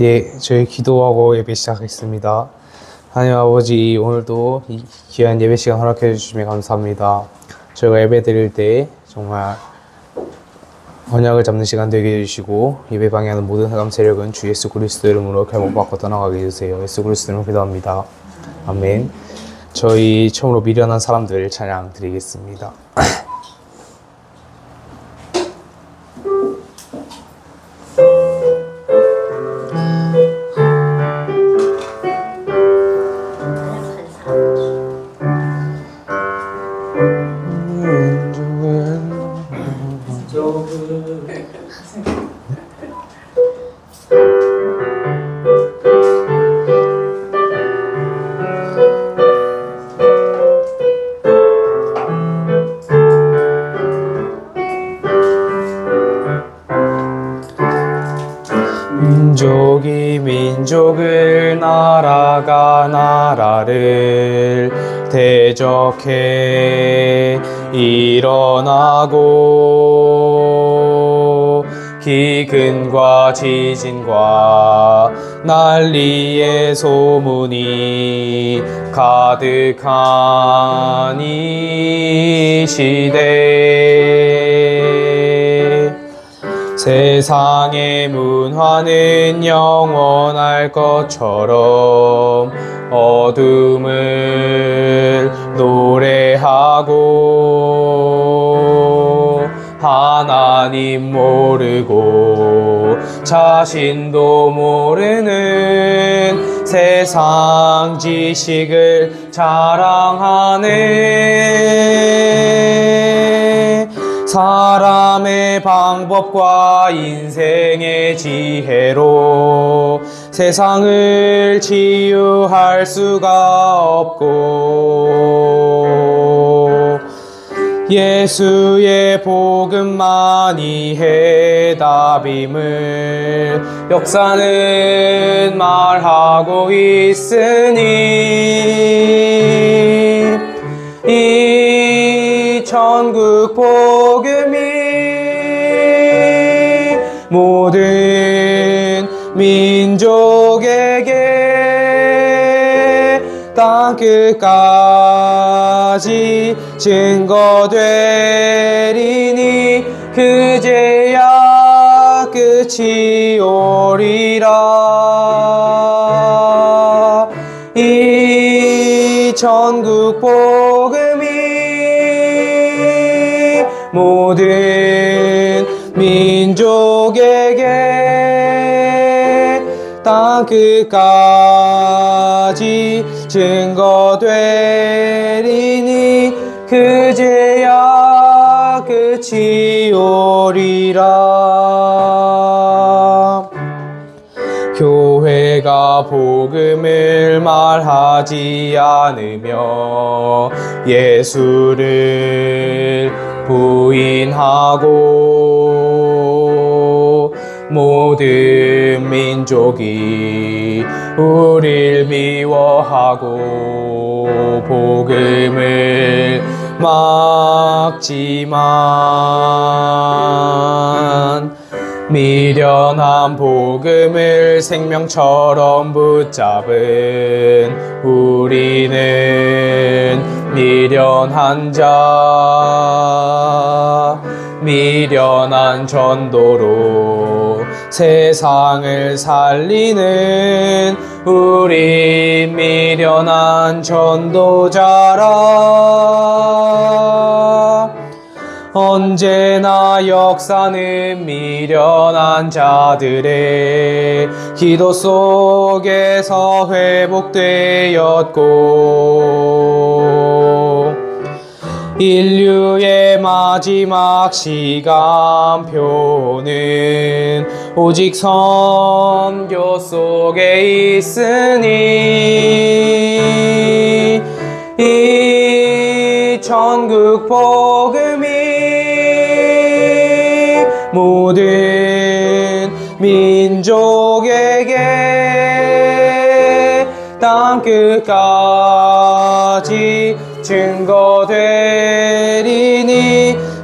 예, 저희 기도하고 예배 시작하겠습니다. 하나님 아버지, 오늘도 이 귀한 예배 시간 허락해 주시면 감사합니다. 저희가 예배 드릴 때 정말 언약을 잡는 시간 되게 해주시고, 예배 방해하는 모든 사람 세력은 주 예수 그리스도 이름으로 결목받고 떠나가게 해주세요. 예수 그리스도 이름으로 기도합니다. 아멘. 저희 처음으로 미련한 사람들 찬양 드리겠습니다. 민족이 민족을 나라가 나라를 대적해 일어나고 기근과 지진과 난리의 소문이 가득한 이 시대 세상의 문화는 영원할 것처럼 어둠을 노래하고 하나님 모르고 자신도 모르는 세상 지식을 자랑하네. 사람의 방법과 인생의 지혜로 세상을 치유할 수가 없고 예수의 복음만이 해답임을 역사는 말하고 있으니 이 천국 복음이 모든 민족에게 땅끝까지 증거되리니 그제야 끝이 오리라. 이 천국 복음이 모든 민족에게 땅끝까지 증거되리니 그제야 끝이 오리라. 교회가 복음을 말하지 않으며 예수를 부인하고 모든 민족이 우릴 미워하고 복음을 막지만 미련한 복음을 생명처럼 붙잡은 우리는 미련한 자 미련한 전도로 세상을 살리는 우리 미련한 전도자라. 언제나 역사는 미련한 자들의 기도 속에서 회복되었고 인류의 마지막 시간표는 오직 선교 속에 있으니 이 천국 복음이 모든 민족에게 땅끝까지 증거되리니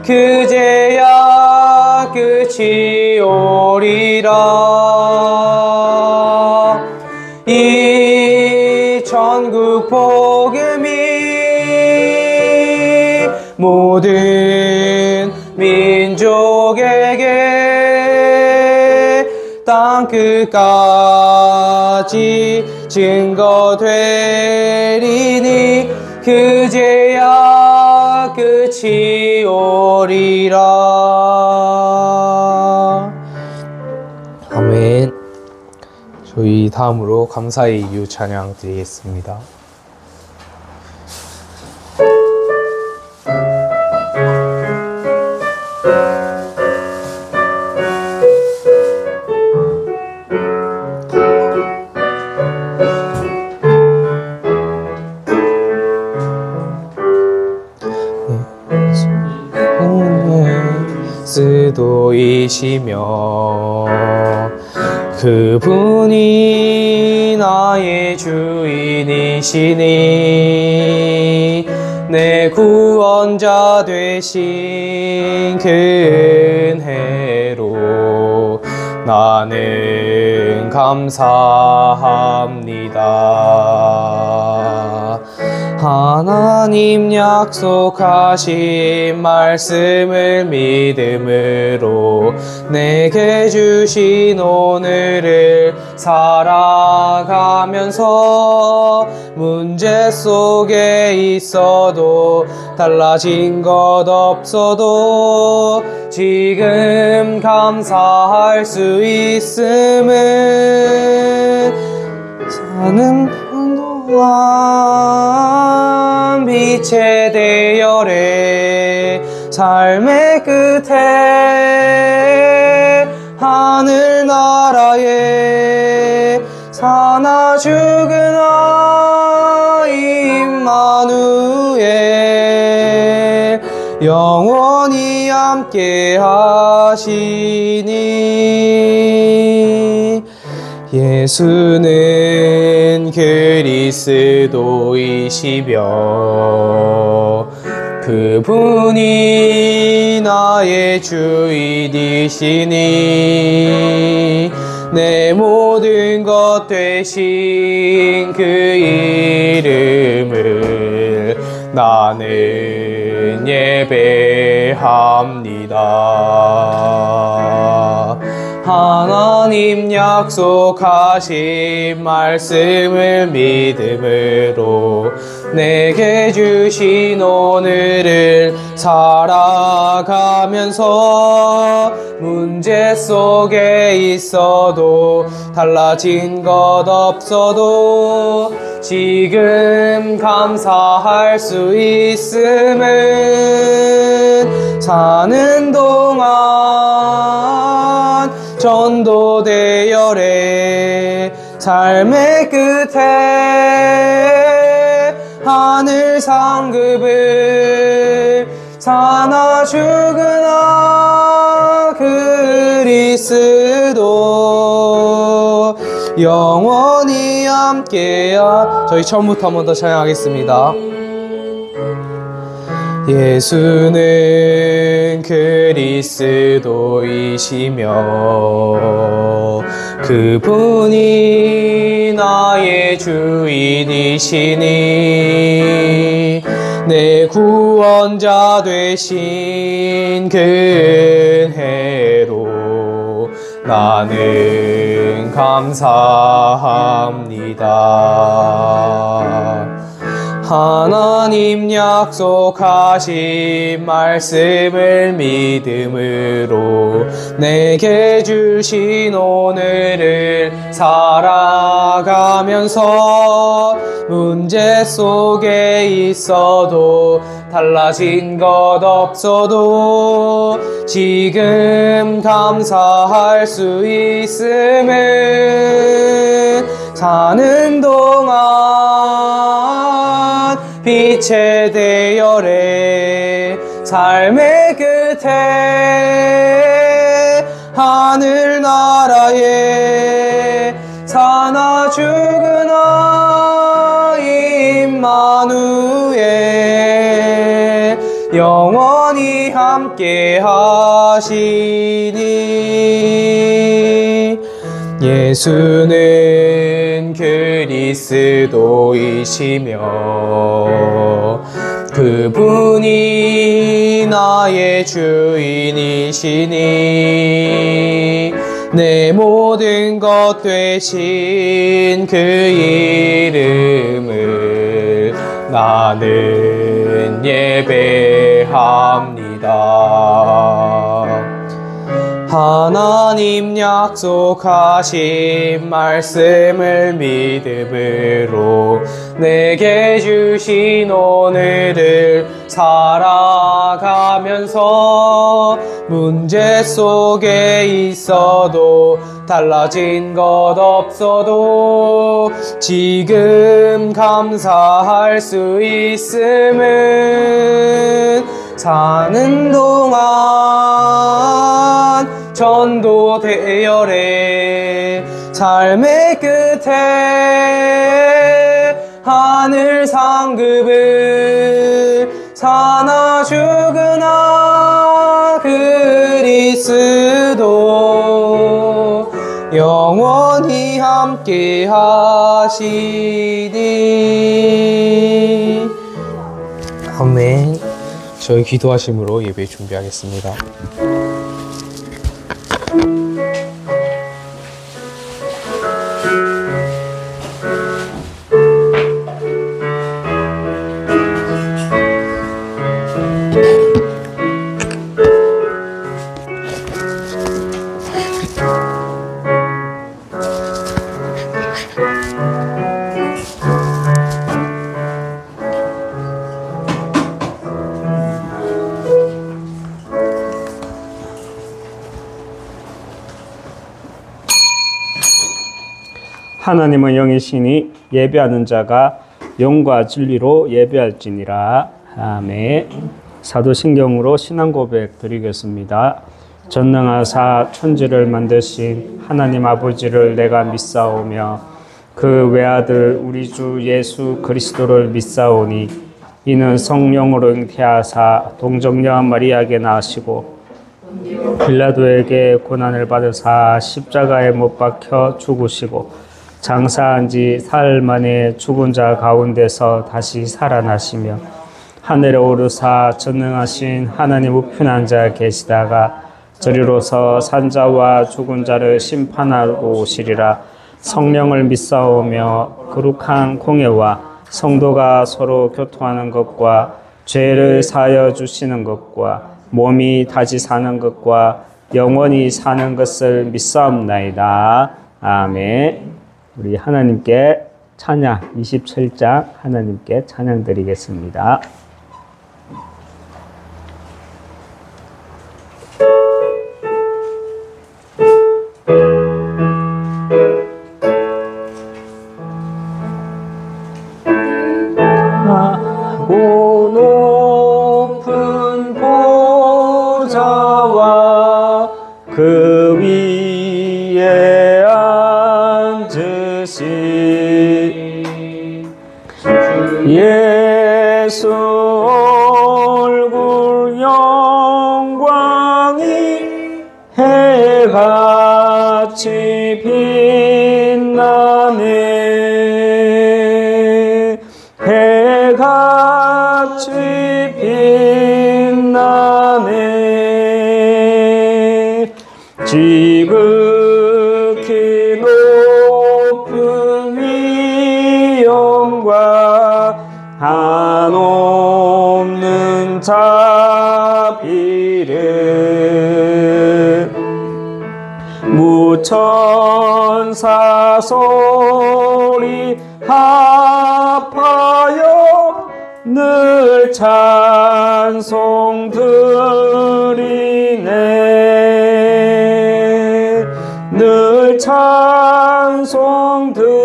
그제야 끝이 오리라. 이 천국 복음이 모든 민족에게 땅끝까지 증거되리니 그제야 끝이 오리라. 아멘. 저희 다음으로 감사의 이유 찬양 드리겠습니다. 스도이시며 그분이 나의 주인이시니 내 구원자 되신 그 은혜로 나는 감사합니다. 하나님 약속하신 말씀을 믿음으로 내게 주신 오늘을 살아가면서 문제 속에 있어도 달라진 것 없어도 지금 감사할 수 있음은 사는 동안 빛의 대열에 삶의 끝에 하늘나라에 사나 죽은 아이 임마누엘 영원히 함께 하시니 예수는 그리스도이시며 그분이 나의 주인이시니 내 모든 것 되신 그 이름을 나는 예배합니다. 하나님 약속하신 말씀을 믿음으로 내게 주신 오늘을 살아가면서 문제 속에 있어도 달라진 것 없어도 지금 감사할 수 있음은 사는 동안 전도 대열에 삶의 끝에 하늘 상급을 사나 죽은 아 그리스도 영원히 함께야. 저희 처음부터 한 번 더 찬양하겠습니다. 예수는 그리스도이시며 그분이 나의 주인이시니 내 구원자 되신 그 은혜로 나는 감사합니다. 하나님 약속하신 말씀을 믿음으로 내게 주신 오늘을 살아가면서 문제 속에 있어도 달라진 것 없어도 지금 감사할 수 있음은 사는 동안 빛의 대열에 삶의 끝에 하늘나라에 사나 죽은 아이 임마누엘 영원히 함께 하시니 예수는 그리스도이시며 그분이 나의 주인이시니 내 모든 것 되신 그 이름을 나는 예배합니다. 하나님 약속하신 말씀을 믿음으로 내게 주신 오늘을 살아가면서 문제 속에 있어도 달라진 것 없어도 지금 감사할 수 있음은 사는 동안 전도 대열에 삶의 끝에 하늘 상급을 사나 죽으나 그리스도 영원히 함께 하시니. 아멘. 저희 기도하심으로 예배 준비하겠습니다. 하나님은 영이시니 예배하는 자가 영과 진리로 예배할지니라. 아멘. 사도신경으로 신앙 고백 드리겠습니다. 전능하사 천지를 만드신 하나님 아버지를 내가 믿사오며 그 외아들 우리 주 예수 그리스도를 믿사오니 이는 성령으로 잉태하사 동정녀 마리아에게 나시고 빌라도에게 고난을 받으사 십자가에 못 박혀 죽으시고 장사한 지 사흘 만에 죽은 자 가운데서 다시 살아나시며 하늘에 오르사 전능하신 하나님 우편한 자 계시다가 저리로서 산자와 죽은 자를 심판하고 오시리라. 성령을 믿사오며 거룩한 공예와 성도가 서로 교통하는 것과 죄를 사하여 주시는 것과 몸이 다시 사는 것과 영원히 사는 것을 믿사옵나이다. 아멘. 우리 하나님께 찬양 27장 하나님께 찬양 드리겠습니다. 높은 보좌와 그 위에 앉으신 예수 얼굴 영광이 해같이 빛나네. 해같이 빛나네. 지극히 높은 위엄과 한없는 자비를 무천사 소리 합하여 늘 찬송 드리네. 늘 찬송 드리네.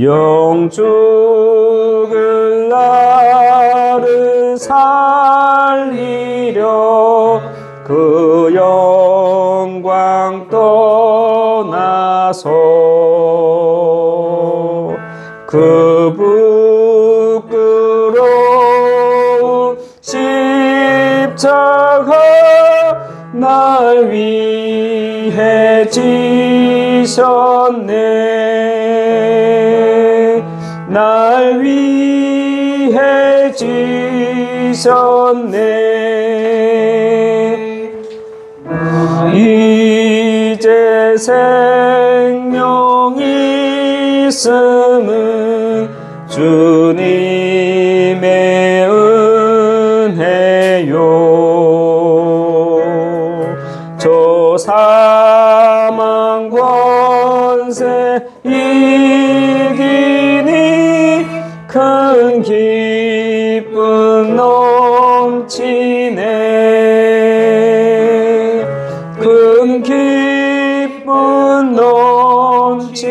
영죽을 나를 살리려 그 영광 떠나서 그 부끄러운 십자가 나 위해 지셨네. 날 위해 지셨네. 이제 생명이 있음은 주님의 은혜요. 저 사망 권세 이기니 큰 기쁨 넘치네. 큰 기쁨 넘치네.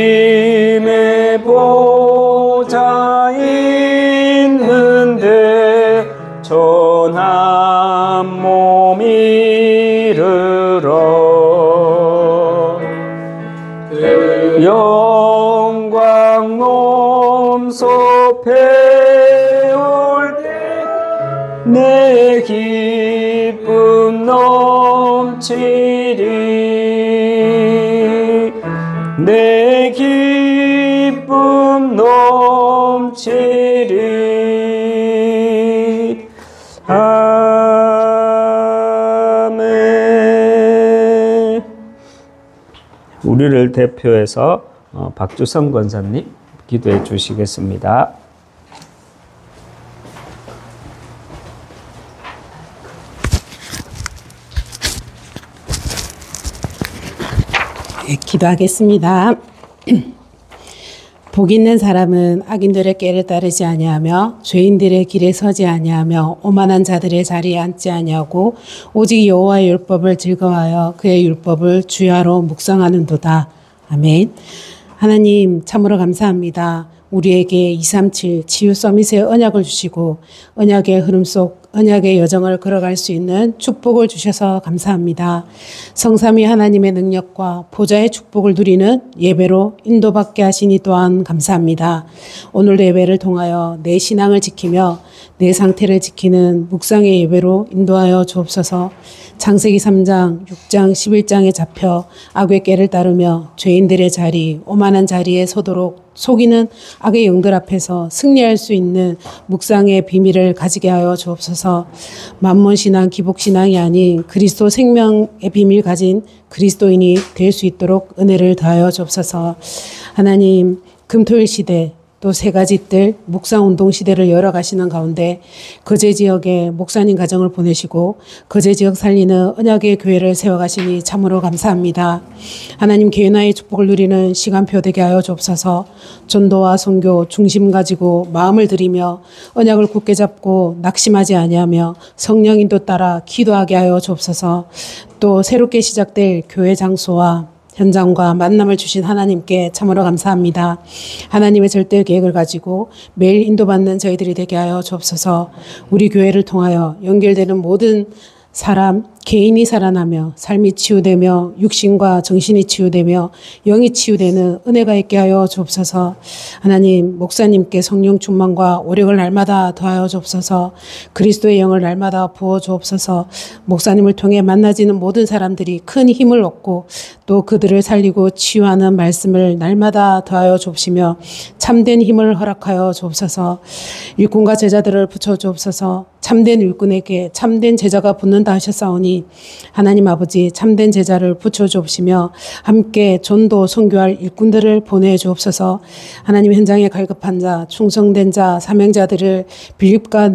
주님의 보좌 있는데 전한 몸 이르러 그 영광 몸소 배울 때 내 기쁨 넘치리. 내 기쁨 넘치리. 아멘. 우리를 대표해서 박주성 권사님 기도해 주시겠습니다. 기도하겠습니다. 복 있는 사람은 악인들의 꾀를 따르지 아니하며 죄인들의 길에 서지 아니하며 오만한 자들의 자리에 앉지 아니하고 오직 여호와의 율법을 즐거워하여 그의 율법을 주야로 묵상하는도다. 아멘. 하나님 참으로 감사합니다. 우리에게 237 치유 서밋의 언약을 주시고 언약의 흐름 속 언약의 여정을 걸어갈 수 있는 축복을 주셔서 감사합니다. 성삼위 하나님의 능력과 보좌의 축복을 누리는 예배로 인도받게 하시니 또한 감사합니다. 오늘도 예배를 통하여 내 신앙을 지키며 내 상태를 지키는 묵상의 예배로 인도하여 주옵소서. 창세기 3장, 6장, 11장에 잡혀 악의 꾀를 따르며 죄인들의 자리, 오만한 자리에 서도록 속이는 악의 영들 앞에서 승리할 수 있는 묵상의 비밀을 가지게 하여 주옵소서. 만몬신앙, 기복신앙이 아닌 그리스도 생명의 비밀 가진 그리스도인이 될 수 있도록 은혜를 더하여 주옵소서. 하나님, 금토일 시대 또 세 가지 뜰 묵상운동 시대를 열어가시는 가운데 거제 지역에 목사님 가정을 보내시고 거제 지역 살리는 언약의 교회를 세워가시니 참으로 감사합니다. 하나님 개인화의 축복을 누리는 시간표 되게 하여 주옵소서. 전도와 선교 중심 가지고 마음을 들이며 언약을 굳게 잡고 낙심하지 아니하며 성령 인도 따라 기도하게 하여 주옵소서. 또 새롭게 시작될 교회 장소와 현장과 만남을 주신 하나님께 참으로 감사합니다. 하나님의 절대 계획을 가지고 매일 인도받는 저희들이 되게 하여 주옵소서. 우리 교회를 통하여 연결되는 모든 사람, 개인이 살아나며 삶이 치유되며 육신과 정신이 치유되며 영이 치유되는 은혜가 있게 하여 주옵소서. 하나님, 목사님께 성령 충만과 오력을 날마다 더하여 주옵소서. 그리스도의 영을 날마다 부어 주옵소서. 목사님을 통해 만나지는 모든 사람들이 큰 힘을 얻고 또 그들을 살리고 치유하는 말씀을 날마다 더하여 주옵시며 참된 힘을 허락하여 주옵소서. 일꾼과 제자들을 붙여 주옵소서. 참된 일꾼에게 참된 제자가 붙는다 하셨사오니 하나님 아버지 참된 제자를 붙여 주옵시며 함께 전도 선교할 일꾼들을 보내 주옵소서. 하나님 현장에 갈급한 자, 충성된 자, 사명자들을 빌립과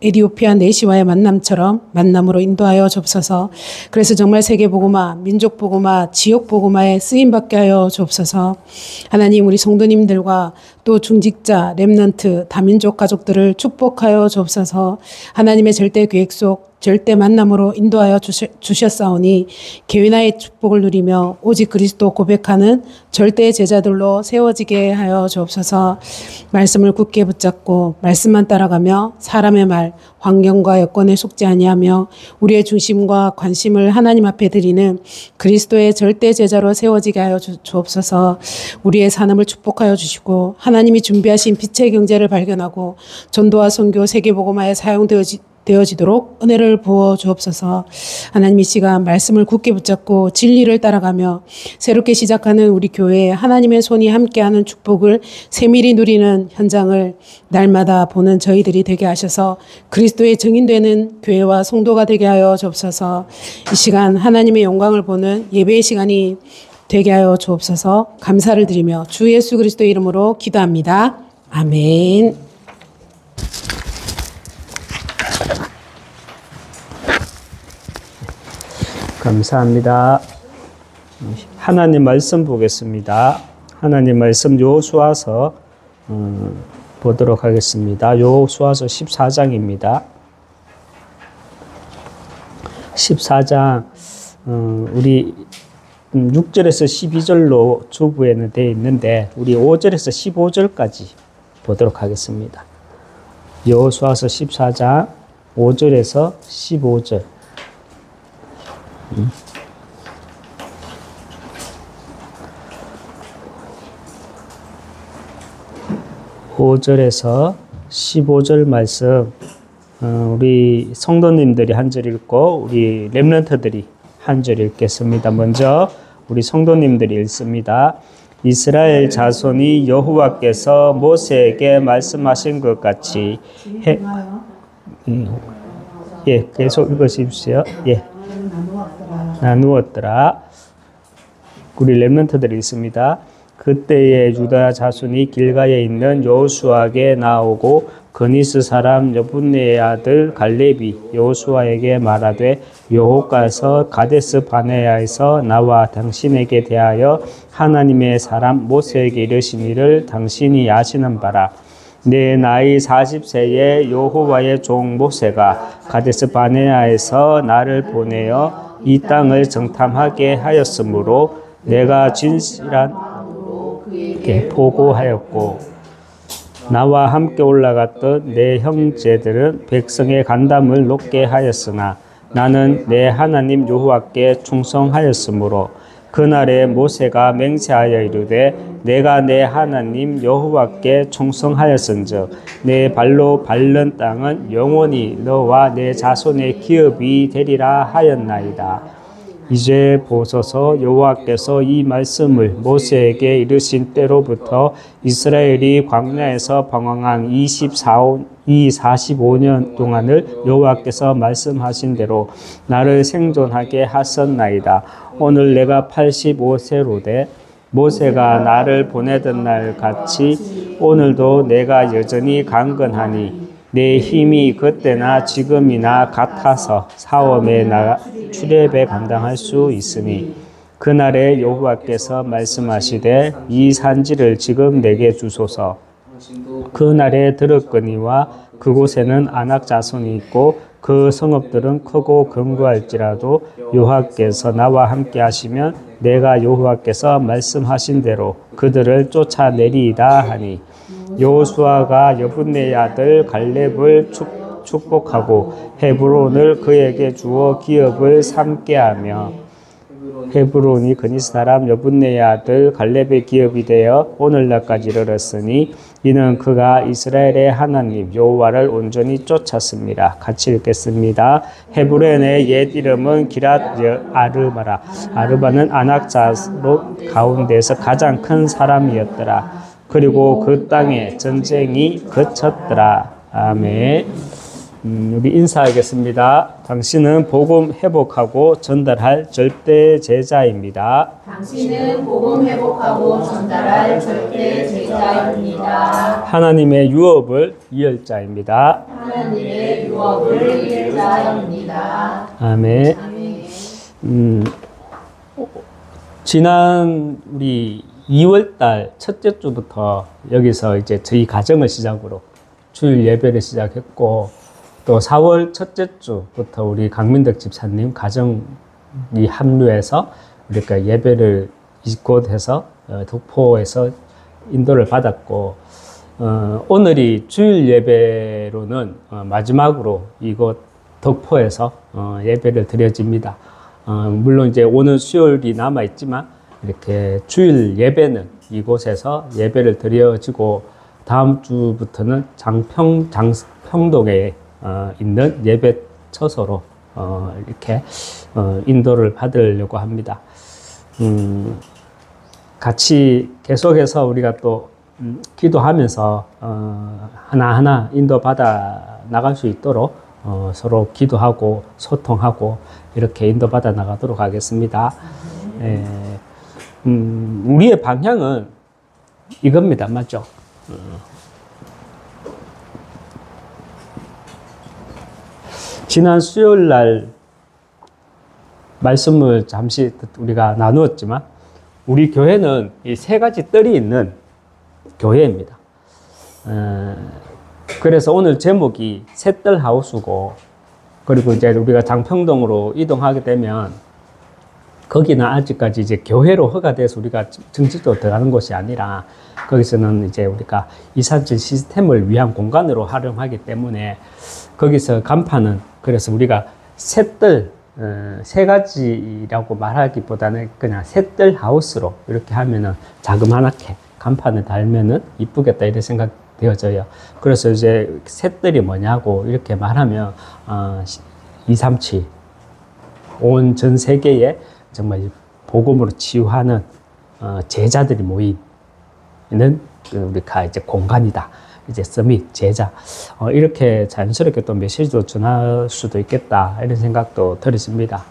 에디오피아 내시와의 만남처럼 만남으로 인도하여 주옵소서. 그래서 정말 세계복음화, 민족복음화, 지역복음화에 쓰임받게 하여 주옵소서. 하나님 우리 성도님들과 또 중직자, 렘넌트, 다민족 가족들을 축복하여 주옵소서. 하나님의 절대 계획 속 절대 만남으로 인도하여 주셨사오니 개인화의 축복을 누리며 오직 그리스도 고백하는 절대 제자들로 세워지게 하여 주옵소서. 말씀을 굳게 붙잡고 말씀만 따라가며 사람의 말, 환경과 여건에 속지 아니하며 우리의 중심과 관심을 하나님 앞에 드리는 그리스도의 절대 제자로 세워지게 하여 주옵소서. 우리의 산업을 축복하여 주시고 하나님이 준비하신 빛의 경제를 발견하고 전도와 선교 세계복음화에 되어지도록 은혜를 부어 주옵소서. 하나님 이 시간 말씀을 굳게 붙잡고 진리를 따라가며 새롭게 시작하는 우리 교회에 하나님의 손이 함께하는 축복을 세밀히 누리는 현장을 날마다 보는 저희들이 되게 하셔서 그리스도의 증인되는 교회와 성도가 되게 하여 주옵소서. 이 시간 하나님의 영광을 보는 예배의 시간이 되게 하여 주옵소서. 감사를 드리며 주 예수 그리스도의 이름으로 기도합니다. 아멘. 감사합니다. 하나님 말씀 보겠습니다. 하나님 말씀 여호수아서 보도록 하겠습니다. 여호수아서 14장입니다. 14장 우리 6절에서 12절로 주부에는 되어 있는데 우리 5절에서 15절까지 보도록 하겠습니다. 여호수아서 14장 5절에서 15절. 5절에서 15절 말씀 우리 성도님들이 한 절 읽고 우리 렘넌트들이 한 절 읽겠습니다. 먼저 우리 성도님들이 읽습니다. 이스라엘 자손이 여호와께서 모세에게 말씀하신 것 같이 계속 읽으십시오. 나누었더라. 우리 렘넌트들이 있습니다. 그때에 유다 자손이 길가에 있는 여호수아에게 나오고 그니스 사람 여분네의 아들 갈렙이 여호수아에게 말하되 여호와께서 가데스 바네아에서 나와 당신에게 대하여 하나님의 사람 모세에게 이르시니를 당신이 아시는 바라. 내 나이 40세에 여호와의 종 모세가 가데스 바네아에서 나를 보내어 이 땅을 정탐하게 하였으므로 내가 진실한 게 보고하였고 나와 함께 올라갔던 내 형제들은 백성의 간담을 높게 하였으나 나는 내 하나님 여호와께 충성하였으므로 그날에 모세가 맹세하여 이르되 내가 내 하나님 여호와께 충성하였은즉 내 발로 밟는 땅은 영원히 너와 내 자손의 기업이 되리라 하였나이다. 이제 보소서 여호와께서 이 말씀을 모세에게 이르신 때로부터 이스라엘이 광야에서 방황한 45년 동안을 여호와께서 말씀하신 대로 나를 생존하게 하셨나이다. 오늘 내가 85세로되 모세가 나를 보내던 날 같이 오늘도 내가 여전히 강건하니 내 힘이 그때나 지금이나 같아서 사업에 나가 출애굽에 감당할 수 있으니 그날에 여호와께서 말씀하시되 이 산지를 지금 내게 주소서. 그날에 들었거니와 그곳에는 아낙 자손이 있고 그 성읍들은 크고 견고할지라도 여호와께서 나와 함께 하시면 내가 여호와께서 말씀하신 대로 그들을 쫓아내리이다 하니 여호수아가 여분네의 아들 갈렙을 축복하고 헤브론을 그에게 주어 기업을 삼게 하며 헤브론이 그니스 사람 여분네의 아들 갈렙의 기업이 되어 오늘날까지 이르렀으니 이는 그가 이스라엘의 하나님 여호와를 온전히 쫓았습니다. 같이 읽겠습니다. 헤브론의 옛 이름은 기랏 아르바라. 아르바는 아낙 자손 가운데서 가장 큰 사람이었더라. 그리고 그 땅에 전쟁이 그쳤더라. 아멘. 우리 인사하겠습니다. 당신은 복음 회복하고 전달할 절대 제자입니다. 당신은 복음 회복하고 전달할 절대 제자입니다. 하나님의 유업을 이을 자입니다. 하나님의 유업을 이을 자입니다. 아멘. 지난 우리 2월달 첫째 주부터 여기서 이제 저희 가정을 시작으로 주일 예배를 시작했고 또 4월 첫째 주부터 우리 강민덕 집사님 가정이 합류해서 우리가 예배를 이곳에서 덕포에서 인도를 받았고 오늘이 주일 예배로는 마지막으로 이곳 덕포에서 예배를 드려집니다. 물론 이제 오늘 수요일이 남아 있지만 이렇게 주일 예배는 이곳에서 예배를 드려지고 다음 주부터는 장평동에 있는 예배 처소로 이렇게 인도를 받으려고 합니다. 같이 계속해서 우리가 또 기도하면서 하나하나 인도받아 나갈 수 있도록 서로 기도하고 소통하고 이렇게 인도받아 나가도록 하겠습니다. 우리의 방향은 이겁니다. 맞죠? 지난 수요일 날 말씀을 잠시 우리가 나누었지만 우리 교회는 이 세 가지 뜰이 있는 교회입니다. 그래서 오늘 제목이 셋뜰 하우스고, 그리고 이제 우리가 장평동으로 이동하게 되면 거기는 아직까지 이제 교회로 허가돼서 우리가 정식적으로 들어가는 곳이 아니라 거기서는 이제 우리가 237 시스템을 위한 공간으로 활용하기 때문에 거기서 간판은, 그래서 우리가 셋뜰, 세 가지라고 말하기보다는 그냥 셋뜰 하우스로 이렇게 하면은 자그마하게 간판을 달면은 이쁘겠다 이런 생각 되어져요. 그래서 이제 셋뜰이 뭐냐고 이렇게 말하면 237 온 전 세계에 정말 복음으로 치유하는 제자들이 모이는 우리가 이제 공간이다. 이제 서밋, 제자, 이렇게 자연스럽게 또 메시지도 전할 수도 있겠다 이런 생각도 들었습니다.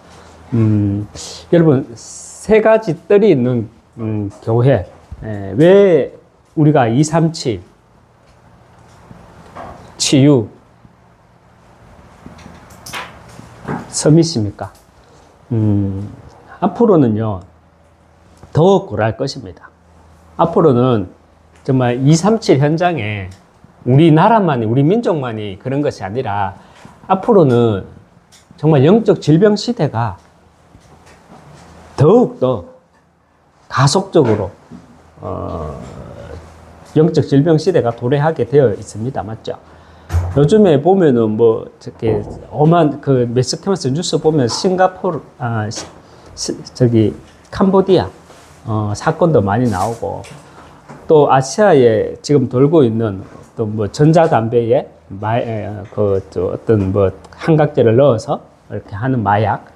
여러분, 세 가지 뜰이 있는 교회, 왜 우리가 237 치유 서밋입니까? 앞으로는요 더욱 고랄 것입니다. 앞으로는 정말 237 현장에 우리나라만이, 우리 민족만이 그런 것이 아니라 앞으로는 정말 영적 질병 시대가 더욱더 가속적으로 영적 질병 시대가 도래하게 되어 있습니다. 맞죠? 요즘에 보면은 뭐 저기 오만 그 매스컴에서 뉴스 보면 싱가포르 캄보디아 사건도 많이 나오고, 또 아시아에 지금 돌고 있는 또 뭐 전자담배에 어떤 뭐 한각제를 넣어서 이렇게 하는 마약,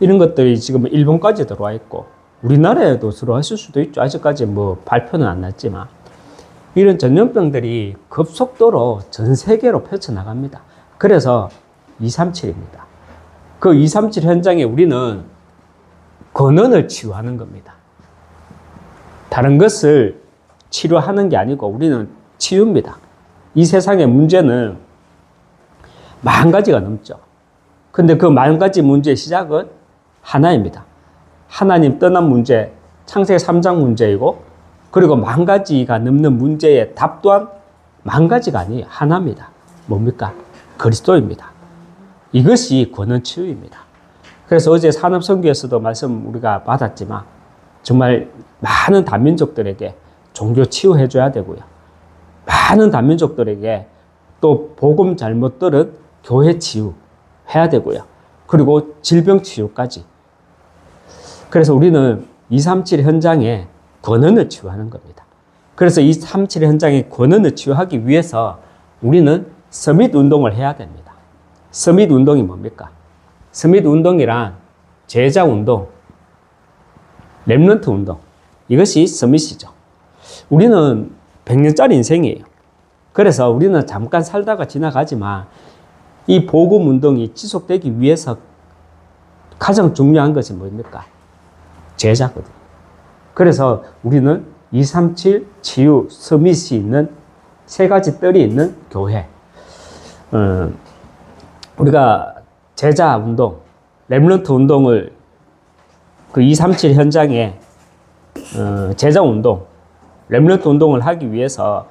이런 것들이 지금 일본까지 들어와 있고 우리나라에도 들어왔을 수도 있죠. 아직까지 뭐 발표는 안 났지만 이런 전염병들이 급속도로 전 세계로 펼쳐나갑니다. 그래서 237입니다. 그 237 현장에 우리는 근원을 치유하는 겁니다. 다른 것을 치료하는 게 아니고 우리는 치유입니다. 이 세상의 문제는 10,000가지가 넘죠. 근데 그 10,000가지 문제의 시작은 하나입니다. 하나님 떠난 문제, 창세기 3장 문제이고, 그리고 10,000가지가 넘는 문제의 답 또한 10,000가지가 아니에요. 하나입니다. 뭡니까? 그리스도입니다. 이것이 근원 치유입니다. 그래서 어제 산업선교에서도 말씀 우리가 받았지만 정말 많은 다민족들에게 종교 치유해줘야 되고요. 많은 다민족들에게 또 복음 잘못 들은 교회 치유해야 되고요. 그리고 질병 치유까지. 그래서 우리는 237 현장에 근원을 치유하는 겁니다. 그래서 237 현장에 근원을 치유하기 위해서 우리는 서밋 운동을 해야 됩니다. 서밋 운동이 뭡니까? 서밋 운동이란 제자 운동, 렘넌트 운동, 이것이 서밋이죠. 우리는 100년짜리 인생이에요. 그래서 우리는 잠깐 살다가 지나가지만 이 복음 운동이 지속되기 위해서 가장 중요한 것이 뭡니까? 제자거든요. 그래서 우리는 237 치유 서밋이 있는 세 가지 뜰이 있는 교회. 우리가 제자 운동, 렘넌트 운동을 그 237 현장에 제자 운동, 렘넌트 운동을 하기 위해서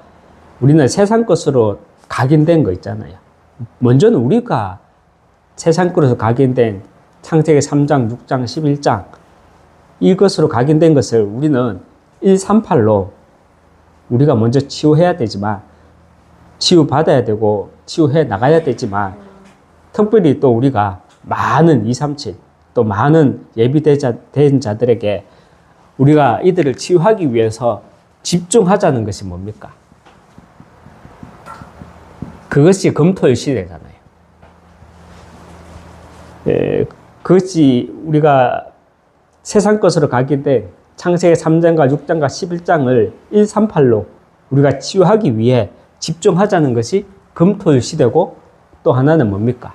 우리는 세상 것으로 각인된 거 있잖아요. 먼저는 우리가 세상 것으로 각인된 창세기 3장, 6장, 11장 이것으로 각인된 것을 우리는 138로 우리가 먼저 치유해야 되지만, 치유받아야 되고 치유해 나가야 되지만, 특별히 또 우리가 많은 237, 또 많은 예비된 자들에게 우리가 이들을 치유하기 위해서 집중하자는 것이 뭡니까? 그것이 금토일 시대잖아요. 그것이 우리가 세상 것으로 가게 된 창세기 3장과 6장과 11장을 138로 우리가 치유하기 위해 집중하자는 것이 금토일 시대고, 또 하나는 뭡니까?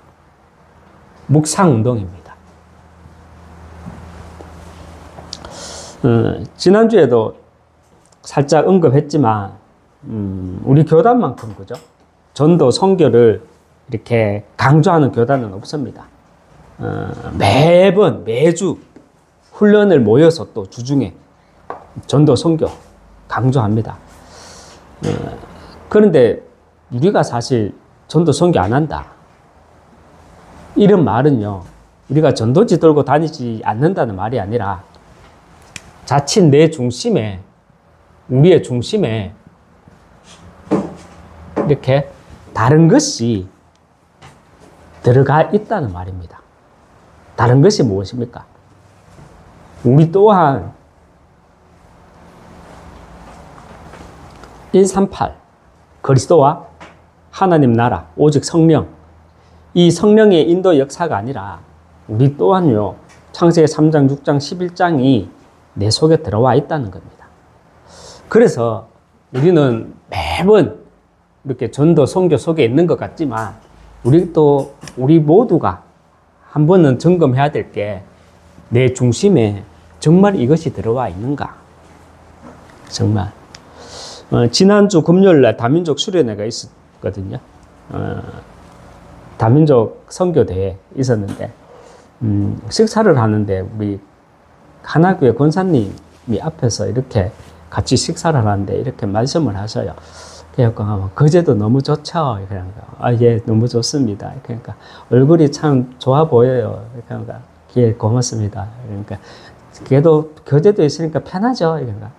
묵상운동입니다. 지난주에도 살짝 언급했지만 우리 교단만큼, 그죠? 전도 선교를 이렇게 강조하는 교단은 없습니다. 매주 훈련을 모여서 또 주중에 전도 선교 강조합니다. 그런데 우리가 사실 전도 선교 안 한다, 이런 말은요, 우리가 전도지 들고 다니지 않는다는 말이 아니라 자칫 내 중심에, 우리의 중심에 이렇게 다른 것이 들어가 있다는 말입니다. 다른 것이 무엇입니까? 우리 또한 138 그리스도와 하나님 나라, 오직 성령, 이 성령의 인도 역사가 아니라 우리 또한요, 창세기 3장, 6장, 11장이 내 속에 들어와 있다는 겁니다. 그래서 우리는 매번 이렇게 전도 선교 속에 있는 것 같지만, 우리 모두가 한 번은 점검해야 될 게, 내 중심에 정말 이것이 들어와 있는가? 정말. 지난주 금요일날 다민족 수련회가 있었거든요. 다민족 선교대회 있었는데, 식사를 하는데 우리 하나교회 권사님이 앞에서 이렇게 같이 식사를 하는데 이렇게 말씀을 하셔요. 그러니까 거제도 너무 좋죠. 그러니까 예, 너무 좋습니다. 그러니까 얼굴이 참 좋아 보여요. 그러니까 예, 고맙습니다. 그러니까 그래도 거제도에 있으니까 편하죠. 그러니까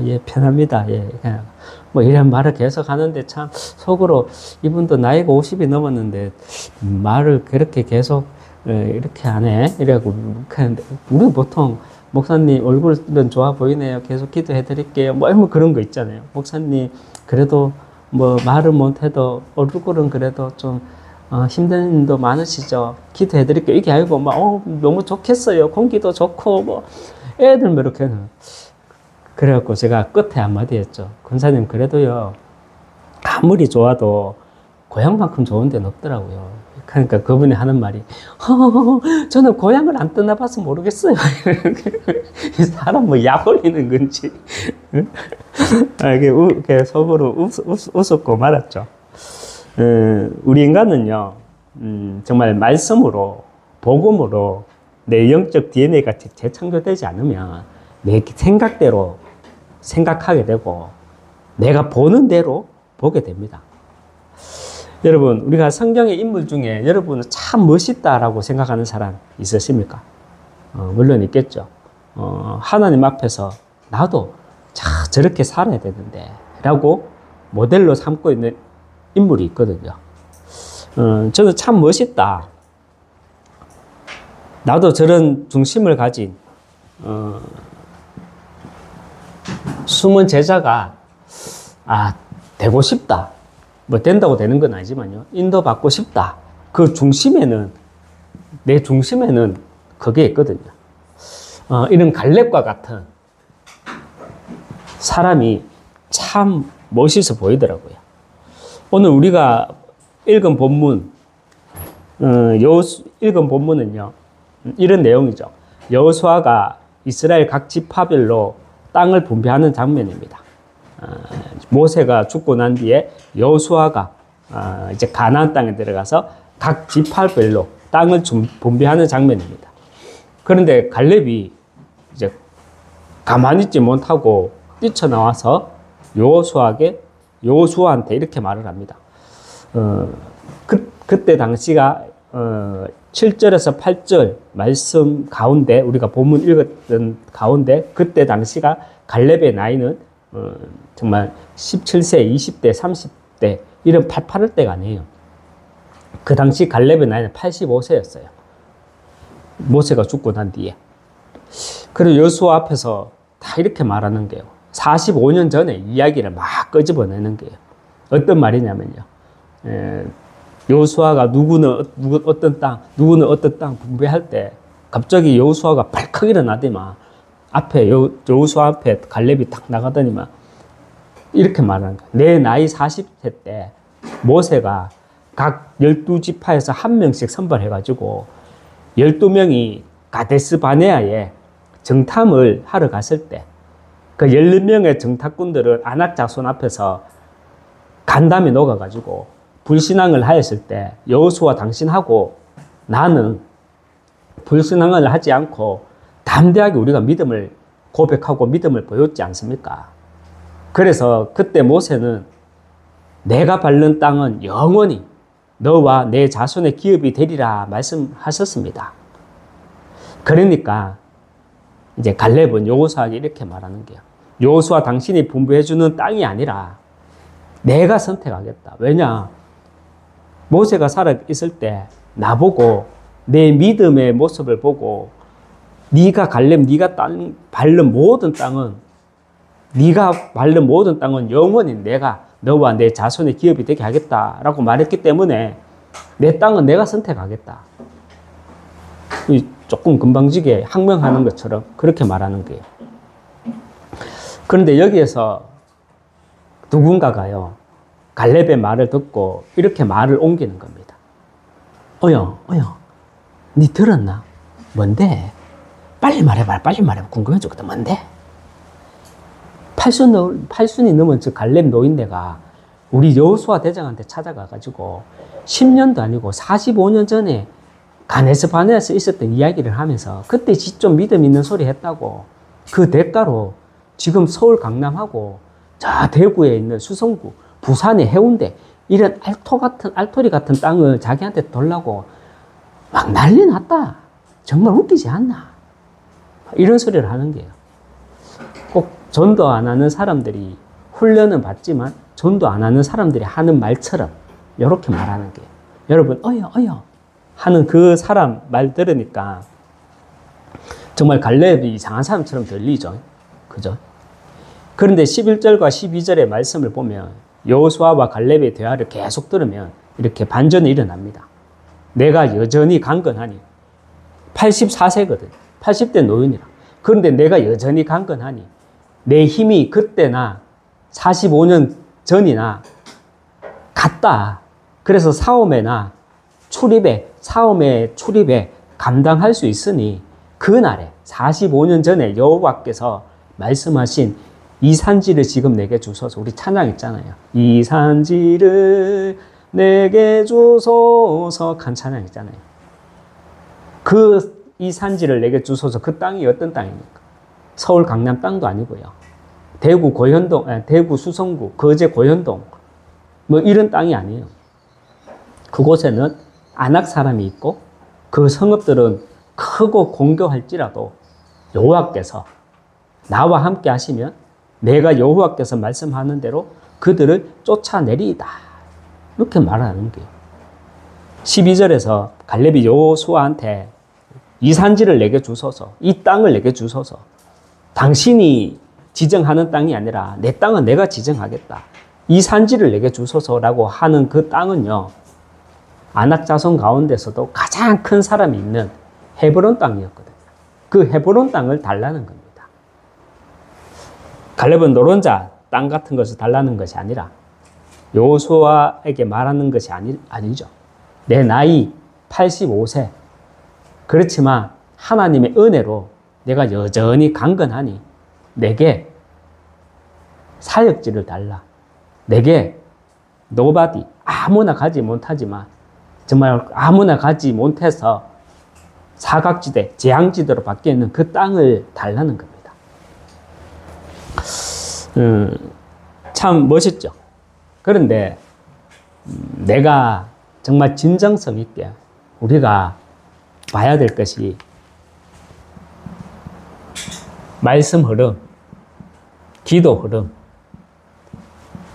예, 편합니다. 예, 그냥 뭐 이런 말을 계속 하는데, 참 속으로 이분도 나이가 50이 넘었는데 말을 그렇게 계속 이렇게 하네. 이래고 하는데, 우리 보통 목사님 얼굴은 좋아 보이네요. 계속 기도해 드릴게요. 뭐 그런 거 있잖아요. 목사님 그래도 뭐 말은 못해도 얼굴은 그래도 좀 힘든 일도 많으시죠. 기도해 드릴게요. 이게 아니고 막 너무 좋겠어요. 공기도 좋고 뭐 애들 뭐 이렇게. 그래갖고 제가 끝에 한마디 했죠. 권사님 그래도요, 아무리 좋아도 고향만큼 좋은 데는 없더라고요. 그러니까 그분이 하는 말이, 저는 고향을 안 떠나봐서 모르겠어요. 이 사람 뭐 약 올리는 건지. 이게 속으로 웃었고 말았죠. 우리 인간은요, 정말 말씀으로, 복음으로 내 영적 DNA가 재창조되지 않으면 내 생각대로 생각하게 되고, 내가 보는 대로 보게 됩니다. 여러분, 우리가 성경의 인물 중에 여러분은 참 멋있다라고 생각하는 사람 있으십니까? 물론 있겠죠. 하나님 앞에서 나도 저렇게 살아야 되는데 라고 모델로 삼고 있는 인물이 있거든요. 저는 참 멋있다, 나도 저런 중심을 가진 숨은 제자가 되고 싶다. 뭐 된다고 되는 건 아니지만요, 인도받고 싶다. 그 중심에는, 내 중심에는 그게 있거든요. 이런 갈렙과 같은 사람이 참 멋있어 보이더라고요. 오늘 우리가 읽은 본문, 읽은 본문은요, 이런 내용이죠. 여호수아가 이스라엘 각 지파별로 땅을 분배하는 장면입니다. 모세가 죽고 난 뒤에 여호수아가 이제 가나안 땅에 들어가서 각 지파별로 땅을 분배하는 장면입니다. 그런데 갈렙이 이제 가만히 있지 못하고 뛰쳐나와서 여호수아한테 이렇게 말을 합니다. 그때 당시가 7절에서 8절 말씀 가운데, 우리가 본문 읽었던 가운데, 그때 당시가 갈렙의 나이는 정말 17세, 20대, 30대 이런 팔팔할 때가 아니에요. 그 당시 갈렙의 나이는 85세였어요. 모세가 죽고 난 뒤에. 그리고 여호수아 앞에서 다 이렇게 말하는 게요, 45년 전에 이야기를 막 끄집어내는 게요. 어떤 말이냐면요, 여호수아가 누구는 어떤 땅, 누구는 어떤 땅 분배할 때 갑자기 여호수아가 발칵 일어나더니만 앞에 여호수아 앞에 갈렙이 딱 나가더니만 이렇게 말하는 거야. 내 나이 40세 때 모세가 각 12지파에서 한 명씩 선발해가지고 12명이 가데스 바네아에 정탐을 하러 갔을 때 그 12명의 정탐꾼들은 아낙 자손 앞에서 간담이 녹아가지고 불신앙을 하였을 때 여호수아 당신하고 나는 불신앙을 하지 않고 담대하게 우리가 믿음을 고백하고 믿음을 보였지 않습니까? 그래서 그때 모세는 내가 밟는 땅은 영원히 너와 내 자손의 기업이 되리라 말씀하셨습니다. 그러니까 이제 갈렙은 여호수아에게 이렇게 말하는 거예요. 여호수아 당신이 분배해주는 땅이 아니라 내가 선택하겠다. 왜냐? 모세가 살아있을 때 나보고 내 믿음의 모습을 보고 네가 갈렙, 네가 밟는 모든 땅은 네가 밟는 모든 땅은 영원히 내가 너와 내 자손의 기업이 되게 하겠다라고 말했기 때문에 내 땅은 내가 선택하겠다. 조금 금방지게 항명하는 것처럼 그렇게 말하는 거예요. 그런데 여기에서 누군가가요, 갈렙의 말을 듣고 이렇게 말을 옮기는 겁니다. 어여, 니 들었나? 뭔데? 빨리 말해봐, 빨리 말해봐. 궁금해 죽겠다. 뭔데? 8순이 넘은 저 갈렙 노인네가 우리 여호수아 대장한테 찾아가가지고 10년도 아니고 45년 전에 가데스 바네아에서 있었던 이야기를 하면서 그때 좀 믿음 있는 소리 했다고 그 대가로 지금 서울 강남하고 저 대구에 있는 수성구, 부산의 해운대 이런 알토리 같은 땅을 자기한테 돌라고 막 난리 났다. 정말 웃기지 않나? 이런 소리를 하는 거예요. 꼭 전도 안 하는 사람들이 훈련은 받지만 전도 안 하는 사람들이 하는 말처럼 이렇게 말하는 거예요. 여러분 어여 하는 그 사람 말 들으니까 정말 갈렙이 이상한 사람처럼 들리죠. 그죠? 그런데 11절과 12절의 말씀을 보면 여호수아와 갈렙의 대화를 계속 들으면 이렇게 반전이 일어납니다. 내가 여전히 강건하니 84세거든. 80대 노인이라. 그런데 내가 여전히 강건하니 내 힘이 그때나 45년 전이나 같다. 그래서 싸움의 출입에 감당할 수 있으니 그날에 45년 전에 여호와께서 말씀하신 이 산지를 지금 내게 주소서. 우리 찬양 있잖아요. 이 산지를 내게 주소서 한 찬양 있잖아요. 이 산지를 내게 주소서. 그 땅이 어떤 땅입니까? 서울 강남 땅도 아니고요. 대구 고현동, 대구 수성구, 거제 고현동 뭐 이런 땅이 아니에요. 그곳에는 아낙 사람이 있고 그 성읍들은 크고 공교할지라도 여호와께서 나와 함께 하시면 내가 여호와께서 말씀하는 대로 그들을 쫓아내리이다. 이렇게 말하는 거예요. 12절에서 갈렙이 여호수아한테 이 산지를 내게 주소서, 이 땅을 내게 주소서. 당신이 지정하는 땅이 아니라 내 땅은 내가 지정하겠다. 이 산지를 내게 주소서라고 하는 그 땅은요, 아낙 자손 가운데서도 가장 큰 사람이 있는 헤브론 땅이었거든요. 그 헤브론 땅을 달라는 겁니다. 갈렙은 노른자 땅 같은 것을 달라는 것이 아니라 여호수아에게 말하는 것이 아니죠. 내 나이 85세. 그렇지만 하나님의 은혜로 내가 여전히 강건하니 내게 사역지를 달라. 내게 nobody, 아무나 가지 못하지만 정말 아무나 가지 못해서 사각지대, 재앙지대로 바뀌어 있는 그 땅을 달라는 겁니다. 참 멋있죠. 그런데 내가 정말 진정성 있게 우리가 봐야 될 것이 말씀 흐름, 기도 흐름,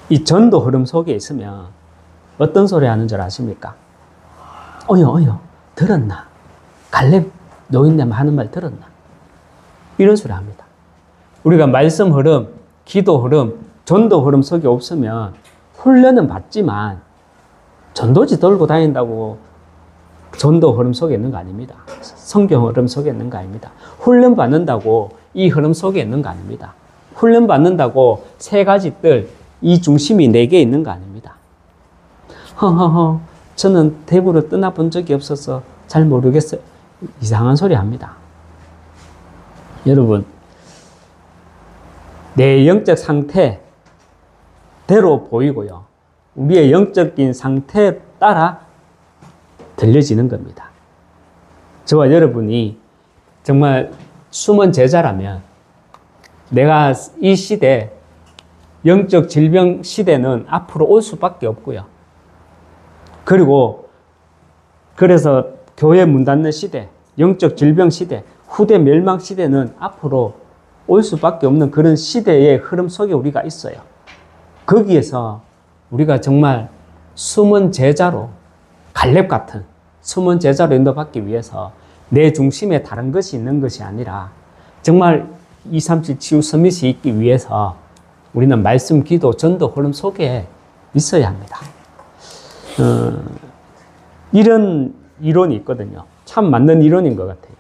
이 전도 흐름 속에 있으면 어떤 소리 하는 줄 아십니까? 어여, 들었나? 갈렙 노인네만 하는 말 들었나? 이런 소리 합니다. 우리가 말씀 흐름, 기도 흐름, 전도 흐름 속에 없으면 훈련은 받지만 전도지 들고 다닌다고 전도 흐름 속에 있는 거 아닙니다. 성경 흐름 속에 있는 거 아닙니다. 훈련 받는다고 이 흐름 속에 있는 거 아닙니다. 훈련 받는다고 세 가지 뜰, 이 중심이 4개 있는 거 아닙니다. 허허허, 저는 대구를 떠나본 적이 없어서 잘 모르겠어요. 이상한 소리 합니다. 여러분, 내 영적 상태대로 보이고요. 우리의 영적인 상태에 따라 들려지는 겁니다. 저와 여러분이 정말 숨은 제자라면 내가 이 시대, 영적 질병 시대는 앞으로 올 수밖에 없고요. 그리고 그래서 교회 문 닫는 시대, 영적 질병 시대, 후대 멸망 시대는 앞으로 올 수밖에 없는 그런 시대의 흐름 속에 우리가 있어요. 거기에서 우리가 정말 숨은 제자로, 갈렙 같은 숨은 제자로 인도받기 위해서 내 중심에 다른 것이 있는 것이 아니라 정말 237 치유 서밋이 있기 위해서 우리는 말씀, 기도, 전도 흐름 속에 있어야 합니다. 이런 이론이 있거든요. 참 맞는 이론인 것 같아요.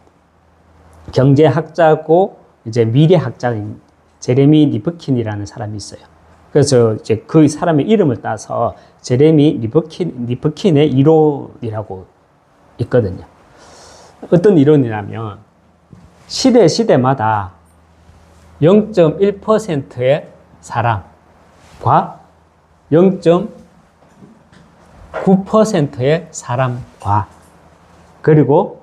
경제학자고 이제 미래학자인 제레미 리프킨이라는 사람이 있어요. 그래서 이제 그 사람의 이름을 따서 제레미 리프킨의 이론이라고 있거든요. 어떤 이론이냐면 시대마다 0.1%의 사람과 0.9%의 사람과 그리고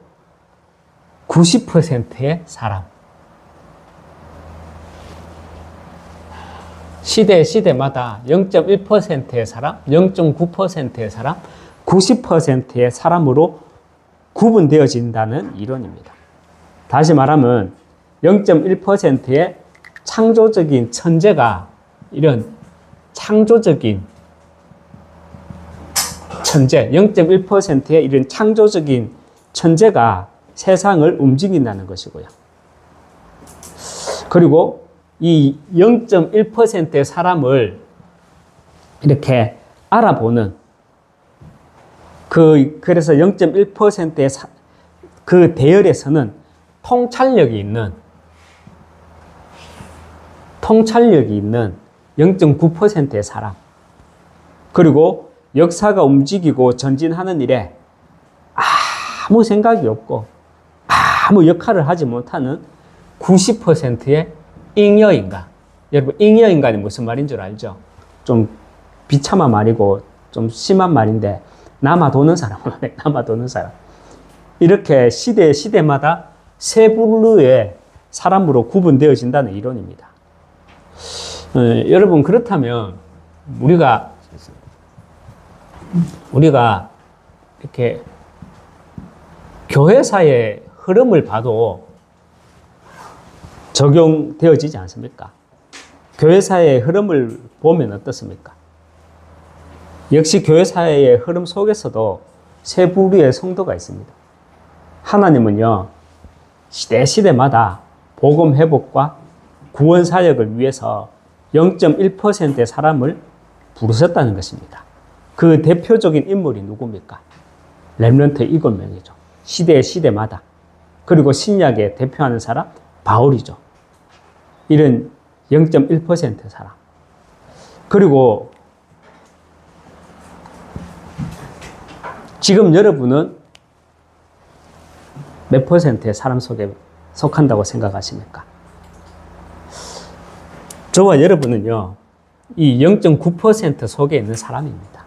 90%의 사람. 시대마다 0.1%의 사람, 0.9%의 사람, 90%의 사람으로 구분되어진다는 이론입니다. 다시 말하면 0.1%의 창조적인 천재가 이런 창조적인 천재, 0.1%의 이런 창조적인 천재가 세상을 움직인다는 것이고요. 그리고 이 0.1%의 사람을 이렇게 알아보는 그래서 0.1%의 그 대열에서는 통찰력이 있는 0.9%의 사람, 그리고 역사가 움직이고 전진하는 일에 아무 생각이 없고 아무 역할을 하지 못하는 90%의 잉여인간. 여러분, 잉여인간이 무슨 말인 줄 알죠? 좀 비참한 말이고 좀 심한 말인데 남아도는 사람으로 남아도는 사람. 이렇게 시대마다 세 부류의 사람으로 구분되어진다는 이론입니다. 여러분, 그렇다면 우리가 이렇게 교회사의 흐름을 봐도 적용되어지지 않습니까? 교회사의 흐름을 보면 어떻습니까? 역시 교회사의 흐름 속에서도 세 부류의 성도가 있습니다. 하나님은요, 시대마다 복음 회복과 구원 사역을 위해서 0.1%의 사람을 부르셨다는 것입니다. 그 대표적인 인물이 누굽니까? 렘넌트 7명이죠. 시대마다. 그리고 신약에 대표하는 사람 바울이죠. 이런 0.1%의 사람. 그리고 지금 여러분은 몇 퍼센트의 사람 속에 속한다고 생각하십니까? 저와 여러분은요, 이 0.9% 속에 있는 사람입니다.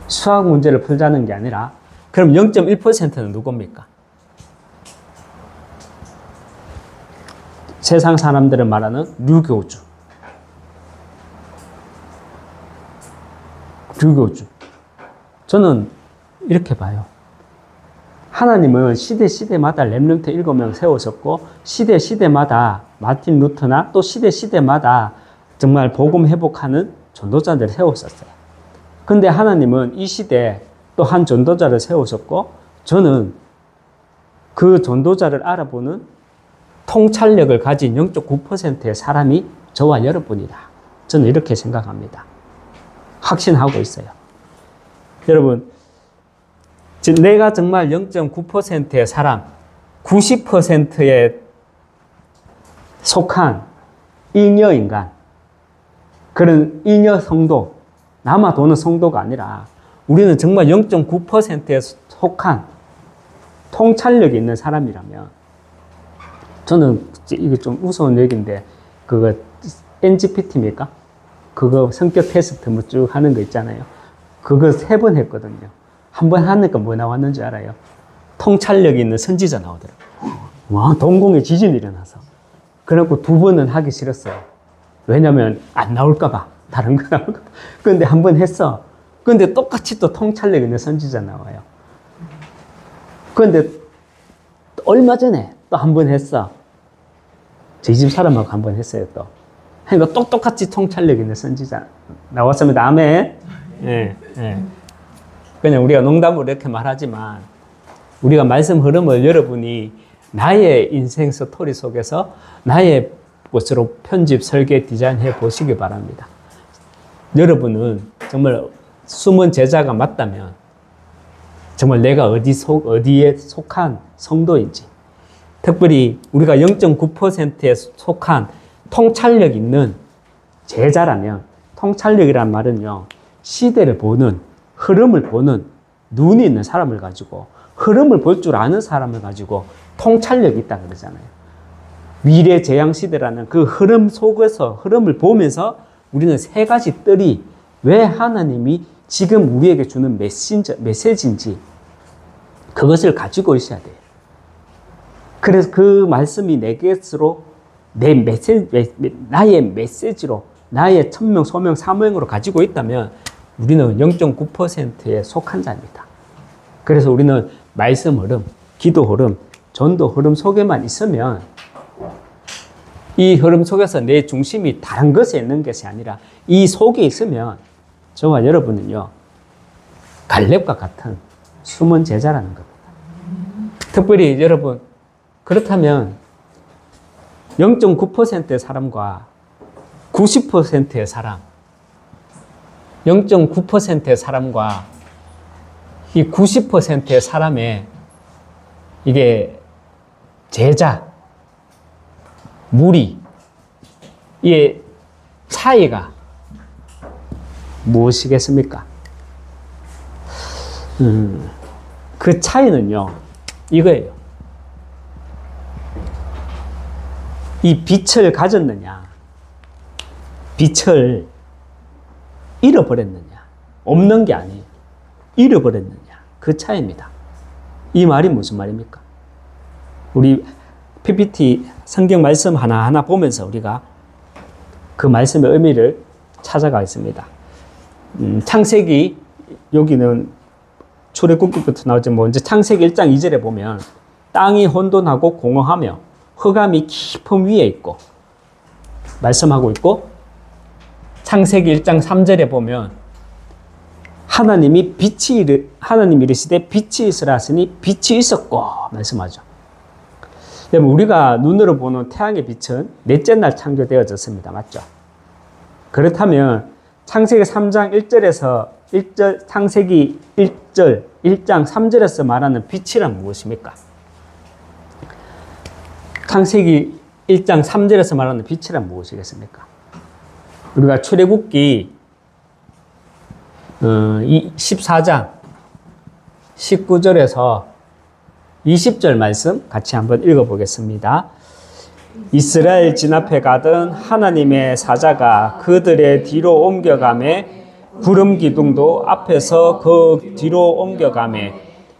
수학 문제를 풀자는 게 아니라, 그럼 0.1%는 누굽니까? 세상 사람들은 말하는 류교주. 저는 이렇게 봐요. 하나님은 시대마다 렘넌트 7명 세우셨고, 시대마다 마틴 루터나 또 시대마다 정말 복음 회복하는 전도자들을 세우셨어요. 근데 하나님은 이 시대에 또 한 전도자를 세우셨고, 저는 그 전도자를 알아보는 통찰력을 가진 0.9%의 사람이 저와 여러분이다. 저는 이렇게 생각합니다. 확신하고 있어요. 여러분, 내가 정말 0.9%의 사람, 90%에 속한 잉여 인간, 그런 잉여 성도, 남아 도는 성도가 아니라 우리는 정말 0.9%에 속한 통찰력이 있는 사람이라면, 저는 이게 좀 우스운 얘기인데, 그거 NGPT입니까? 그거 성격 테스트 뭐 쭉 하는 거 있잖아요. 그거 3번 했거든요. 한 번 하니까 뭐 나왔는지 알아요? 통찰력이 있는 선지자 나오더라고요. 와, 동공에 지진이 일어나서. 그래갖고 2번은 하기 싫었어요. 왜냐면 안 나올까봐. 다른 거 나올까봐. 근데 한 번 했어. 근데 똑같이 또 통찰력 있는 선지자 나와요. 근데 얼마 전에 또 한 번 했어. 저희 집 사람하고 한 번 했어요, 또. 그러니까 똑같이 통찰력 있는 선지자 나왔습니다. 아멘. 예, 예. 그냥 우리가 농담으로 이렇게 말하지만, 우리가 말씀 흐름을 여러분이 나의 인생 스토리 속에서 나의 것으로 편집, 설계, 디자인해 보시기 바랍니다. 여러분은 정말 숨은 제자가 맞다면, 정말 내가 어디에 속한 성도인지, 특별히 우리가 0.9%에 속한 통찰력 있는 제자라면, 통찰력이란 말은요, 시대를 보는, 흐름을 보는 눈이 있는 사람을 가지고, 흐름을 볼 줄 아는 사람을 가지고 통찰력이 있다 그러잖아요. 미래 재앙 시대라는 그 흐름 속에서, 흐름을 보면서 우리는 3가지 뜰이 왜 하나님이 지금 우리에게 주는 메시지인지 그것을 가지고 있어야 돼요. 그래서 그 말씀이 내 것으로, 나의 메시지로, 나의 천명, 소명, 사명으로 가지고 있다면 우리는 0.9%에 속한 자입니다. 그래서 우리는 말씀 흐름, 기도 흐름, 전도 흐름 속에만 있으면, 이 흐름 속에서 내 중심이 다른 것에 있는 것이 아니라 이 속에 있으면 저와 여러분은요, 갈렙과 같은 숨은 제자라는 겁니다. 특별히 여러분, 그렇다면 0.9%의 사람과 90%의 사람, 0.9%의 사람과 이 90%의 사람의 이게 제자, 무리, 이 차이가 무엇이겠습니까? 그 차이는요, 이거예요. 이 빛을 가졌느냐, 빛을 잃어버렸느냐, 없는 게 아니에요. 잃어버렸느냐, 그 차이입니다. 이 말이 무슨 말입니까? 우리 PPT 성경 말씀 하나하나 보면서 우리가 그 말씀의 의미를 찾아가겠습니다. 창세기, 여기는 출애굽기부터 나오지만 먼저 창세기 1장 2절에 보면 땅이 혼돈하고 공허하며 흑암이 깊은 위에 있고 말씀하고 있고, 창세기 1장 3절에 보면 하나님이 이르시되 빛이 있으라 하시니 빛이 있었고 말씀하죠. 여러분, 우리가 눈으로 보는 태양의 빛은 넷째 날 창조되어졌습니다. 맞죠? 그렇다면 창세기 3장 1절에서 창세기 1장 3절에서 말하는 빛이란 무엇입니까? 창세기 1장 3절에서 말하는 빛이란 무엇이겠습니까? 우리가 출애굽기 14장 19절에서 20절 말씀 같이 한번 읽어보겠습니다. 이스라엘 진 앞에 가던 하나님의 사자가 그들의 뒤로 옮겨가매 구름 기둥도 앞에서 그 뒤로 옮겨가매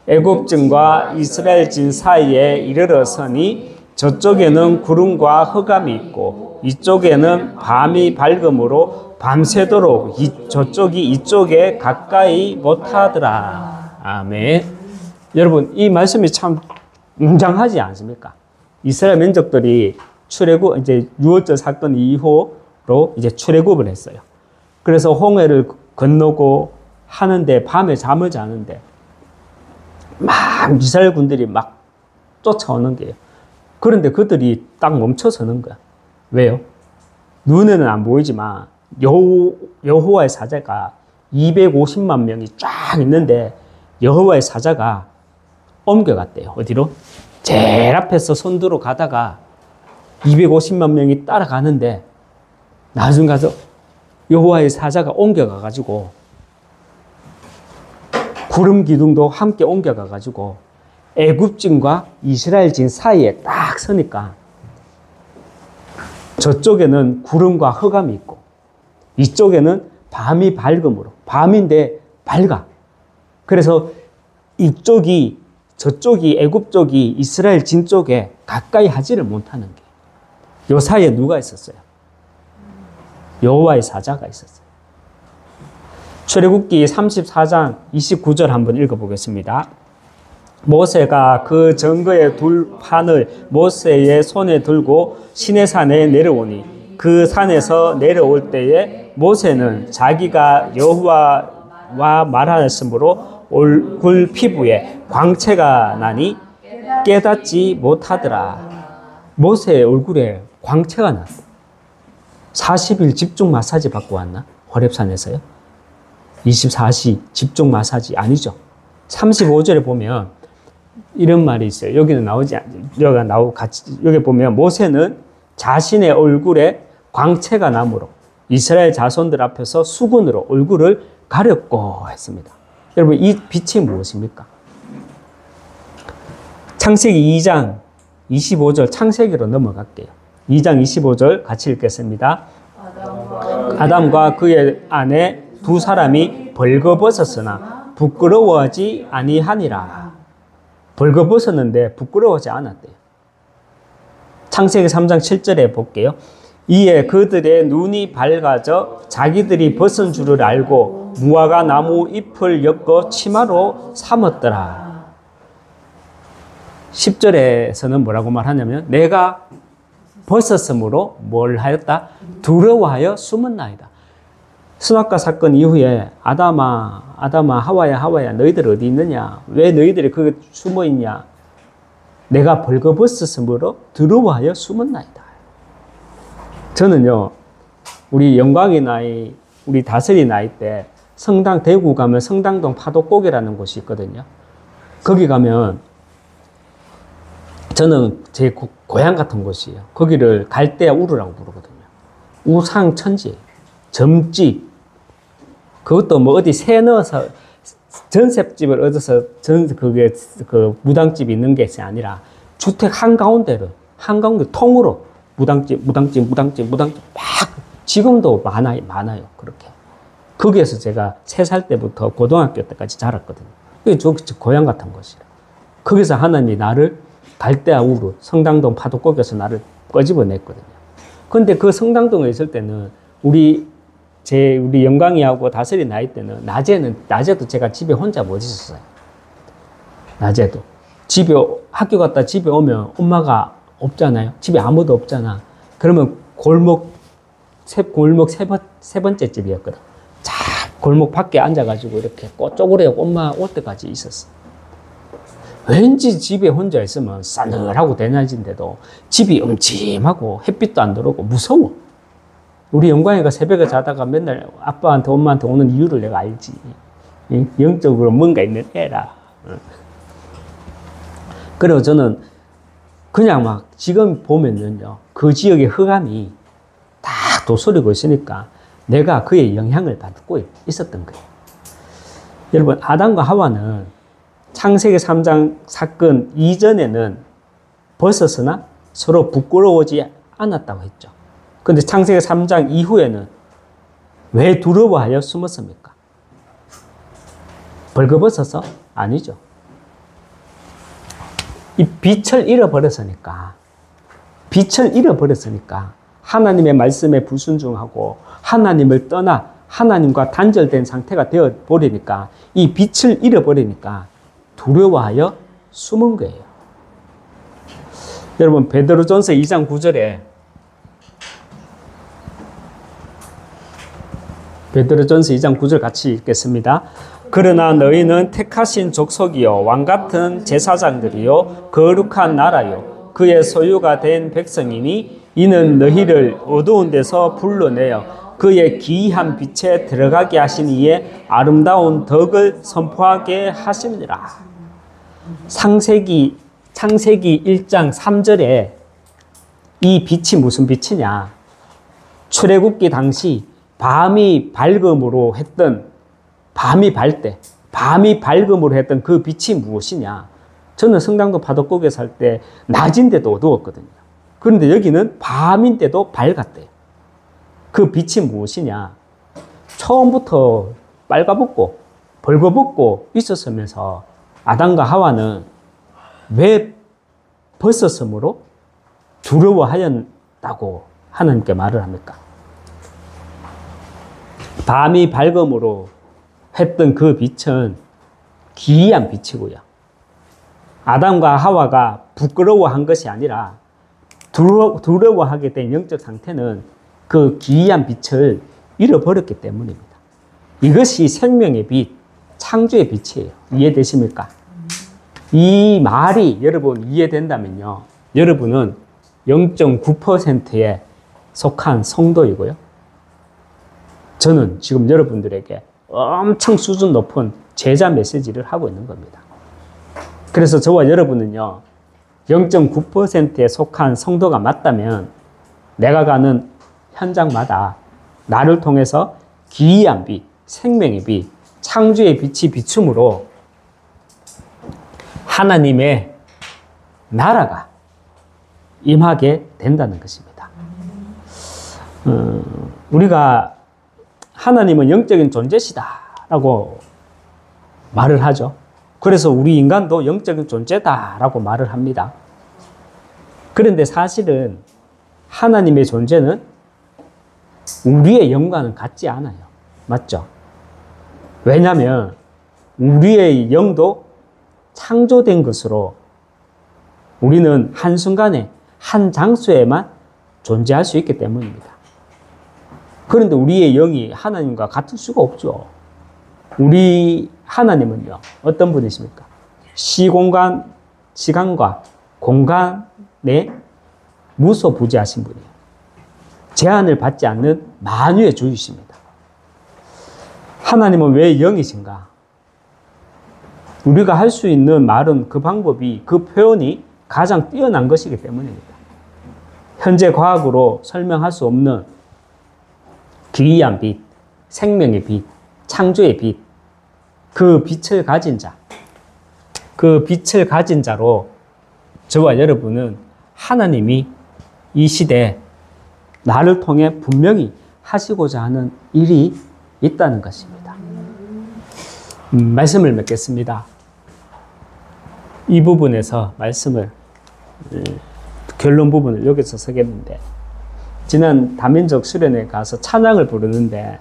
애굽진과 이스라엘 진 사이에 이르러서니 저쪽에는 구름과 흑암이 있고 이쪽에는 밤이 밝음으로 밤새도록 저쪽이 이쪽에 가까이 못하더라. 아멘. 여러분, 이 말씀이 참 웅장하지 않습니까? 이스라엘 민족들이 출애굽, 이제 유월절 사건 이후로 이제 출애굽을 했어요. 그래서 홍해를 건너고 하는데 밤에 잠을 자는데 막 이스라엘 군들이 막 쫓아오는 거예요. 그런데 그들이 딱 멈춰서는 거야. 왜요? 눈에는 안 보이지만 여호와의 사자가 250만 명이 쫙 있는데 여호와의 사자가 옮겨갔대요. 어디로? 제일 앞에서 선두로 가다가 250만 명이 따라가는데 나중 가서 여호와의 사자가 옮겨가가지고 구름 기둥도 함께 옮겨가가지고 애굽진과 이스라엘진 사이에 딱 서니까 저쪽에는 구름과 흑암이 있고 이쪽에는 밤이 밝음으로, 밤인데 밝아. 그래서 이쪽이, 저쪽이, 애굽 쪽이 이스라엘 진 쪽에 가까이 하지를 못하는 게, 요 사이에 누가 있었어요? 여호와의 사자가 있었어요. 출애굽기 34장 29절 한번 읽어보겠습니다. 모세가 그 증거의 둘판을 모세의 손에 들고 시내산에 내려오니 그 산에서 내려올 때에 모세는 자기가 여호와와 말하였으므로 얼굴 피부에 광채가 나니 깨닫지 못하더라. 모세의 얼굴에 광채가 났어. 40일 집중 마사지 받고 왔나? 호렙산에서요? 24시 집중 마사지 아니죠. 35절에 보면 이런 말이 있어요. 여기는 나오지 않죠. 여기 보면 모세는 자신의 얼굴에 광채가 나므로 이스라엘 자손들 앞에서 수건으로 얼굴을 가렸고 했습니다. 여러분, 이 빛이 무엇입니까? 창세기 2장 25절, 창세기로 넘어갈게요. 2장 25절 같이 읽겠습니다. 아담과 그의 아내 두 사람이 벌거벗었으나 부끄러워하지 아니하니라. 벌거벗었는데 부끄러워하지 않았대요. 창세기 3장 7절에 볼게요. 이에 그들의 눈이 밝아져 자기들이 벗은 줄을 알고 무화과 나무 잎을 엮어 치마로 삼았더라. 10절에서는 뭐라고 말하냐면 내가 벗었으므로 뭘 하였다? 두려워하여 숨었나이다. 수납과 사건 이후에 아담아 하와야 너희들 어디 있느냐? 왜 너희들이 거기 숨어 있냐? 내가 벌거벗었으므로 두려워하여 숨었나이다. 저는요, 우리 영광의 나이, 우리 다슬이 나이 때 성당 대구 가면 성당동 파도고개라는 곳이 있거든요. 거기 가면 저는 제 고향 같은 곳이에요. 거기를 갈대아 우르라고 부르거든요. 우상천지, 점집, 그것도 뭐 어디 새 넣어서 전셋집을 얻어서 그게 그 무당집이 있는 게 아니라 주택 한가운데 통으로 무당집 막 지금도 많아요. 그렇게. 거기에서 제가 3살 때부터 고등학교 때까지 자랐거든요. 그게 저 고향 같은 곳이라. 거기서 하나님이 나를 갈대아 우르 성당동 파도고개에서 나를 꺼집어냈거든요. 근데 그 성당동에 있을 때는 우리 영광이하고 다슬이 나이 때는 낮에도 제가 집에 혼자 못 있었어요. 낮에도. 학교 갔다 집에 오면 엄마가 없잖아요. 집에 아무도 없잖아. 그러면 골목 세 번째 집이었거든. 골목 밖에 앉아가지고 이렇게 쪼그려고 엄마 올 때까지 있었어. 왠지 집에 혼자 있으면 싸늘하고 대낮인데도 집이 음침하고 햇빛도 안 들어오고 무서워. 우리 영광이가 새벽에 자다가 맨날 아빠한테 엄마한테 오는 이유를 내가 알지. 영적으로 뭔가 있는 애라. 그리고 저는 그냥 막 지금 보면요, 그 지역의 흑암이 딱 도소리고 있으니까 내가 그의 영향을 받고 있었던 거예요. 여러분, 아담과 하와는 창세기 3장 사건 이전에는 벗었으나 서로 부끄러워하지 않았다고 했죠. 그런데 창세기 3장 이후에는 왜 두려워하여 숨었습니까? 벌거벗어서? 아니죠. 이 빛을 잃어버렸으니까 하나님의 말씀에 불순종하고 하나님을 떠나 하나님과 단절된 상태가 되어버리니까 이 빛을 잃어버리니까 두려워하여 숨은 거예요. 여러분, 베드로전서 2장 9절에 베드로전서 2장 9절 같이 읽겠습니다. 그러나 너희는 택하신 족속이요 왕같은 제사장들이요 거룩한 나라요 그의 소유가 된 백성이니 이는 너희를 어두운 데서 불러내어 그의 기이한 빛에 들어가게 하신 이에 아름다운 덕을 선포하게 하심이니라. 창세기 1장 3절에 이 빛이 무슨 빛이냐? 출애굽기 당시 밤이 밝음으로 했던 그 빛이 무엇이냐? 저는 성당도 파독국에 살 때 낮인데도 어두웠거든요. 그런데 여기는 밤인데도 밝았대요. 그 빛이 무엇이냐? 처음부터 빨가벗고 벌거벗고 있었으면서 아담과 하와는 왜 벗었으므로 두려워하였다고 하나님께 말을 합니까? 밤이 밝음으로 했던 그 빛은 기이한 빛이고요. 아담과 하와가 부끄러워한 것이 아니라 두려워하게 된 영적 상태는 그 기이한 빛을 잃어버렸기 때문입니다. 이것이 생명의 빛, 창조의 빛이에요. 이해되십니까? 이 말이 여러분 이해된다면요. 여러분은 0.9%에 속한 성도이고요. 저는 지금 여러분들에게 엄청 수준 높은 제자 메시지를 하고 있는 겁니다. 그래서 저와 여러분은요, 0.9%에 속한 성도가 맞다면 내가 가는 현장마다 나를 통해서 기이한 빛, 생명의 빛, 창조의 빛이 비춤으로 하나님의 나라가 임하게 된다는 것입니다. 우리가 하나님은 영적인 존재시다라고 말을 하죠. 그래서 우리 인간도 영적인 존재다라고 말을 합니다. 그런데 사실은 하나님의 존재는 우리의 영과는 같지 않아요. 맞죠? 왜냐하면 우리의 영도 창조된 것으로 우리는 한순간에 한 장소에만 존재할 수 있기 때문입니다. 그런데 우리의 영이 하나님과 같을 수가 없죠. 우리 하나님은요, 어떤 분이십니까? 시간과 공간에 무소부지하신 분이에요. 제한을 받지 않는 만유의 주이십니다. 하나님은 왜 영이신가? 우리가 할 수 있는 말은 그 방법이, 그 표현이 가장 뛰어난 것이기 때문입니다. 현재 과학으로 설명할 수 없는 기이한 빛, 생명의 빛, 창조의 빛, 그 빛을 가진 자, 그 빛을 가진 자로 저와 여러분은 하나님이 이 시대에 나를 통해 분명히 하시고자 하는 일이 있다는 것입니다. 말씀을 맺겠습니다. 이 부분에서 말씀을, 결론 부분을 여기서 서겠는데, 지난 다민족 수련회 가서 찬양을 부르는데,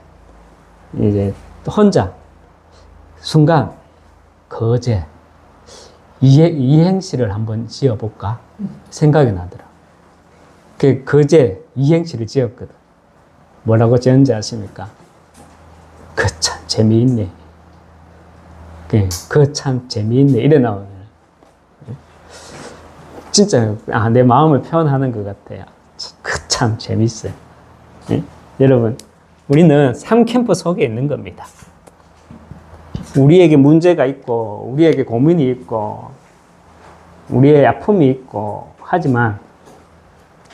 이제 혼자, 순간, 거제, 이행시를 한번 지어볼까? 생각이 나더라. 그 거제 이행시를 지었거든. 뭐라고 지었는지 아십니까? 그 참 재미있네. 그 참 재미있네. 이래 나오네. 진짜, 내 마음을 표현하는 것 같아요. 그 참 재밌어요. 예? 여러분, 우리는 3캠프 속에 있는 겁니다. 우리에게 문제가 있고, 우리에게 고민이 있고, 우리의 아픔이 있고, 하지만,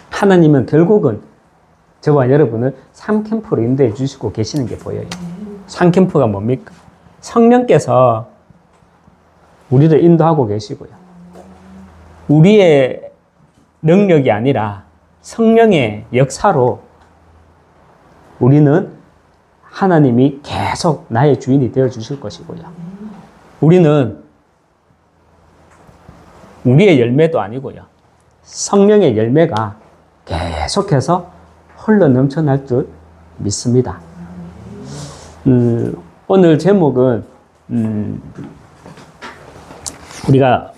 하나님은 결국은 저와 여러분을 3캠프로 인도해 주시고 계시는 게 보여요. 3캠프가 뭡니까? 성령께서 우리를 인도하고 계시고요. 우리의 능력이 아니라 성령의 역사로 우리는 하나님이 계속 나의 주인이 되어 주실 것이고요. 우리는 우리의 열매도 아니고요. 성령의 열매가 계속해서 흘러 넘쳐날 줄 믿습니다. 오늘 제목은 우리가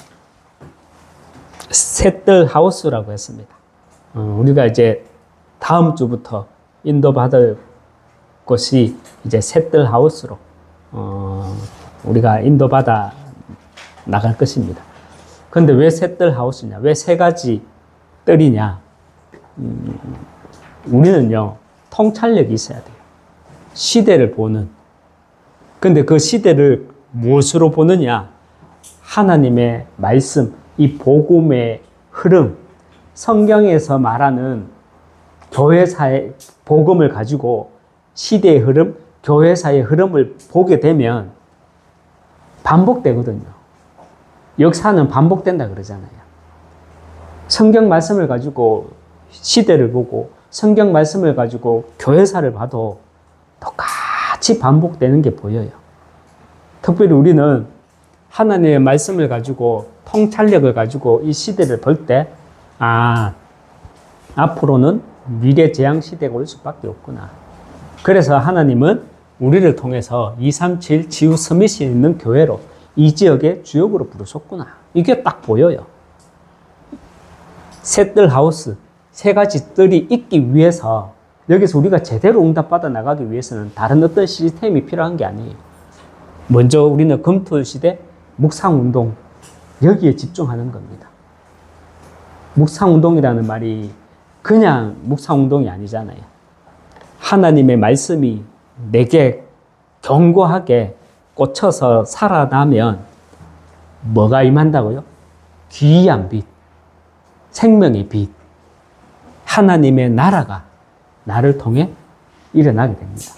셋들 하우스라고 했습니다. 우리가 이제 다음 주부터 인도받을 곳이 이제 셋들 하우스로 우리가 인도받아 나갈 것입니다. 그런데 왜 셋들 하우스냐? 왜 세 가지 뜰이냐? 우리는요, 통찰력이 있어야 돼요. 시대를 보는. 근데 그 시대를 무엇으로 보느냐? 하나님의 말씀, 이 복음의 흐름, 성경에서 말하는 교회사의 복음을 가지고 시대의 흐름, 교회사의 흐름을 보게 되면 반복되거든요. 역사는 반복된다 그러잖아요. 성경 말씀을 가지고 시대를 보고 성경 말씀을 가지고 교회사를 봐도 똑같이 반복되는 게 보여요. 특별히 우리는 하나님의 말씀을 가지고 통찰력을 가지고 이 시대를 볼 때, 앞으로는 미래 재앙 시대가 올 수밖에 없구나. 그래서 하나님은 우리를 통해서 237 지우 서밋이 있는 교회로 이 지역의 주역으로 부르셨구나. 이게 딱 보여요. 셋들 하우스, 세 가지 뜰이 있기 위해서 여기서 우리가 제대로 응답받아 나가기 위해서는 다른 어떤 시스템이 필요한 게 아니에요. 먼저 우리는 금토일 시대 묵상운동, 여기에 집중하는 겁니다. 묵상운동이라는 말이 그냥 묵상운동이 아니잖아요. 하나님의 말씀이 내게 견고하게 꽂혀서 살아나면 뭐가 임한다고요? 귀한 빛, 생명의 빛, 하나님의 나라가 나를 통해 일어나게 됩니다.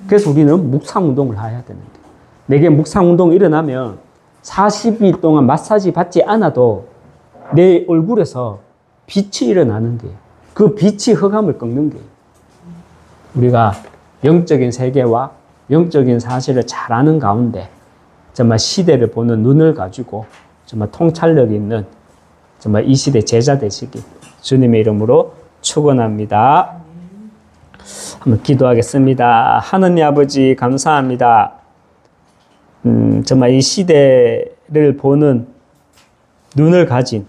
그래서 우리는 묵상운동을 해야 되는 거예요. 내게 묵상운동이 일어나면 40일 동안 마사지 받지 않아도 내 얼굴에서 빛이 일어나는 거예요. 그 빛이 흑암을 꺾는 거예요. 우리가 영적인 세계와 영적인 사실을 잘 아는 가운데 정말 시대를 보는 눈을 가지고 정말 통찰력 있는 정말 이 시대 제자 되시기 주님의 이름으로 축원합니다. 한번 기도하겠습니다. 하느님 아버지 감사합니다. 정말 이 시대를 보는 눈을 가진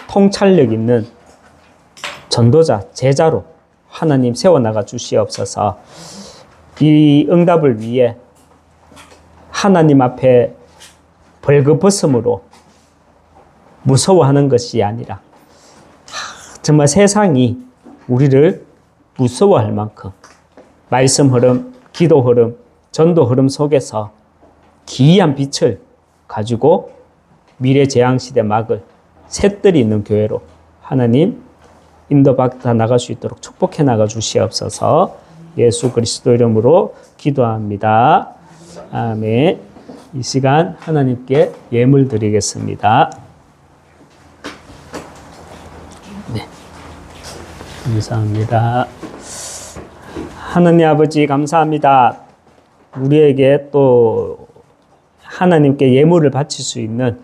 통찰력 있는 전도자, 제자로 하나님 세워나가 주시옵소서. 이 응답을 위해 하나님 앞에 벌거벗음으로 무서워하는 것이 아니라 정말 세상이 우리를 무서워할 만큼 말씀 흐름, 기도 흐름, 전도 흐름 속에서 기이한 빛을 가지고 미래 재앙시대 막을 셋들이 있는 교회로 하나님 인도받아 나갈 수 있도록 축복해 나가 주시옵소서. 예수 그리스도 이름으로 기도합니다. 아멘. 이 시간 하나님께 예물 드리겠습니다. 네. 감사합니다. 하나님 아버지 감사합니다. 우리에게 또 하나님께 예물을 바칠 수 있는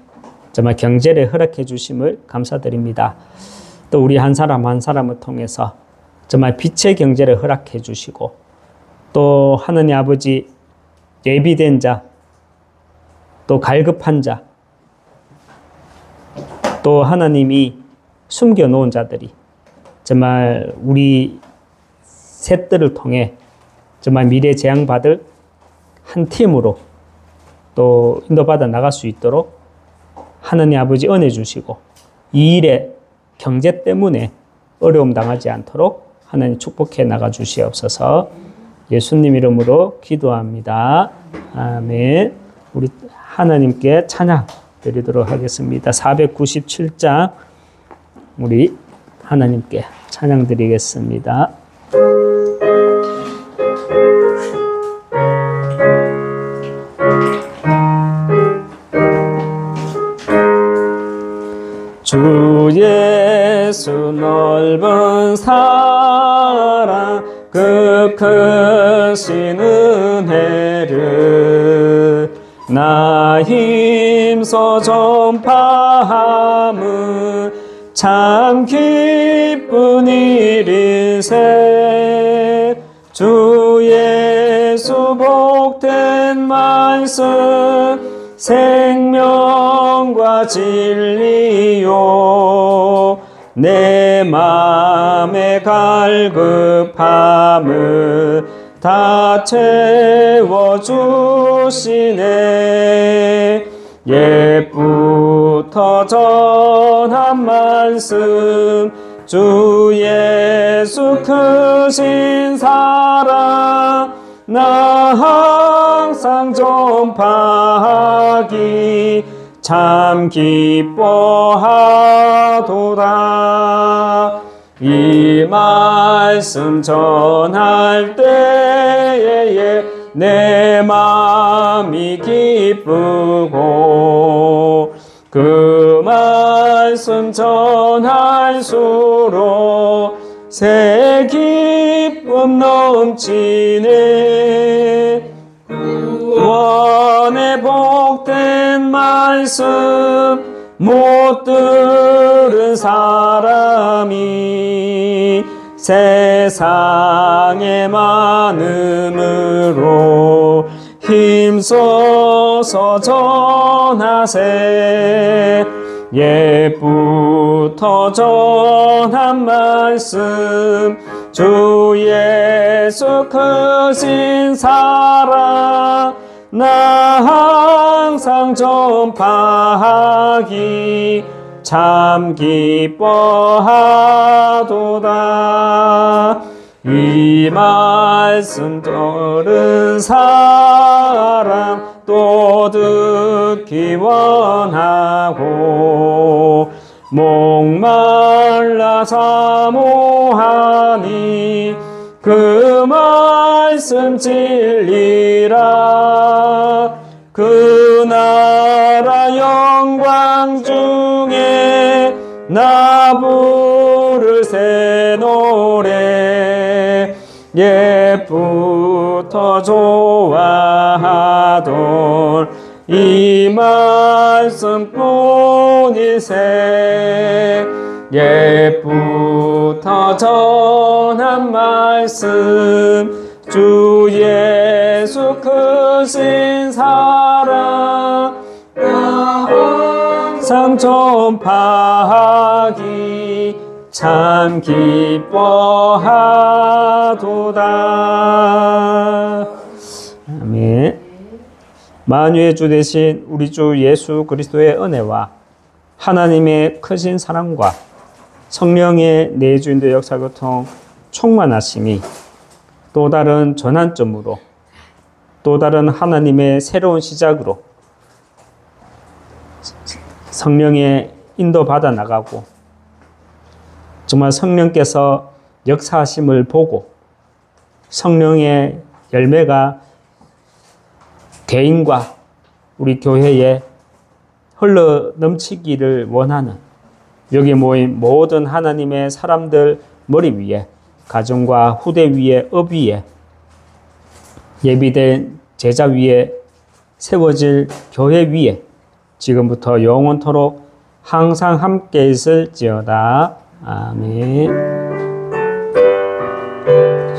정말 경제를 허락해 주심을 감사드립니다. 또 우리 한 사람 한 사람을 통해서 정말 빛의 경제를 허락해 주시고 또 하느님 아버지 예비된 자, 또 갈급한 자, 또 하나님이 숨겨놓은 자들이 정말 우리 셋들을 통해 정말 미래 재앙받을 한 팀으로 또 인도받아 나갈 수 있도록 하느님 아버지 은혜 주시고 이 일에 경제 때문에 어려움 당하지 않도록 하나님 축복해 나가 주시옵소서. 예수님 이름으로 기도합니다. 아멘. 우리 하나님께 찬양 드리도록 하겠습니다. 497장 우리 하나님께 찬양 드리겠습니다. 주 예수 넓은 사랑 그 크신 은혜를 나 힘써 전파함은 참 기쁜 일일세. 주 예수 복된 말씀 생명과 진리요 내 맘의 갈급함을 다 채워주시네. 옛부터 전한 말씀 주 예수 크신 사랑 나 항상 전파하기 참 기뻐하도다. 이 말씀 전할 때에 내 마음이 기쁘고 그 말씀 전할수록 새 기쁨 넘치네. 구원의 복된 말씀 못 들은 사람이 세상에 많음으로 힘써서 전하세. 옛부터 전한 말씀 주 예수 크신 사랑 나 항상 전파하기 참 기뻐하도다. 이 말씀 들은 사람 또 듣기 원하고 목말라 사모하니 그 말씀 진리라. 그 나라 영광 중에 나 부를 새 노래 옛부터 좋아하던 이 말씀뿐일세. 옛부터 전한 말씀 주 예수 크신 사랑 나 항상 전파하기 참 기뻐하도다. 아멘. 만유의 주 되신 우리 주 예수 그리스도의 은혜와 하나님의 크신 사랑과 성령의 내주인도 역사교통 충만하심이 또 다른 전환점으로 또 다른 하나님의 새로운 시작으로 성령의 인도받아 나가고 정말 성령께서 역사하심을 보고 성령의 열매가 개인과 우리 교회에 흘러 넘치기를 원하는 여기 모인 모든 하나님의 사람들 머리 위에 가정과 후대 위에 업 위에 예비된 제자 위에 세워질 교회 위에 지금부터 영원토록 항상 함께 있을지어다. 아멘.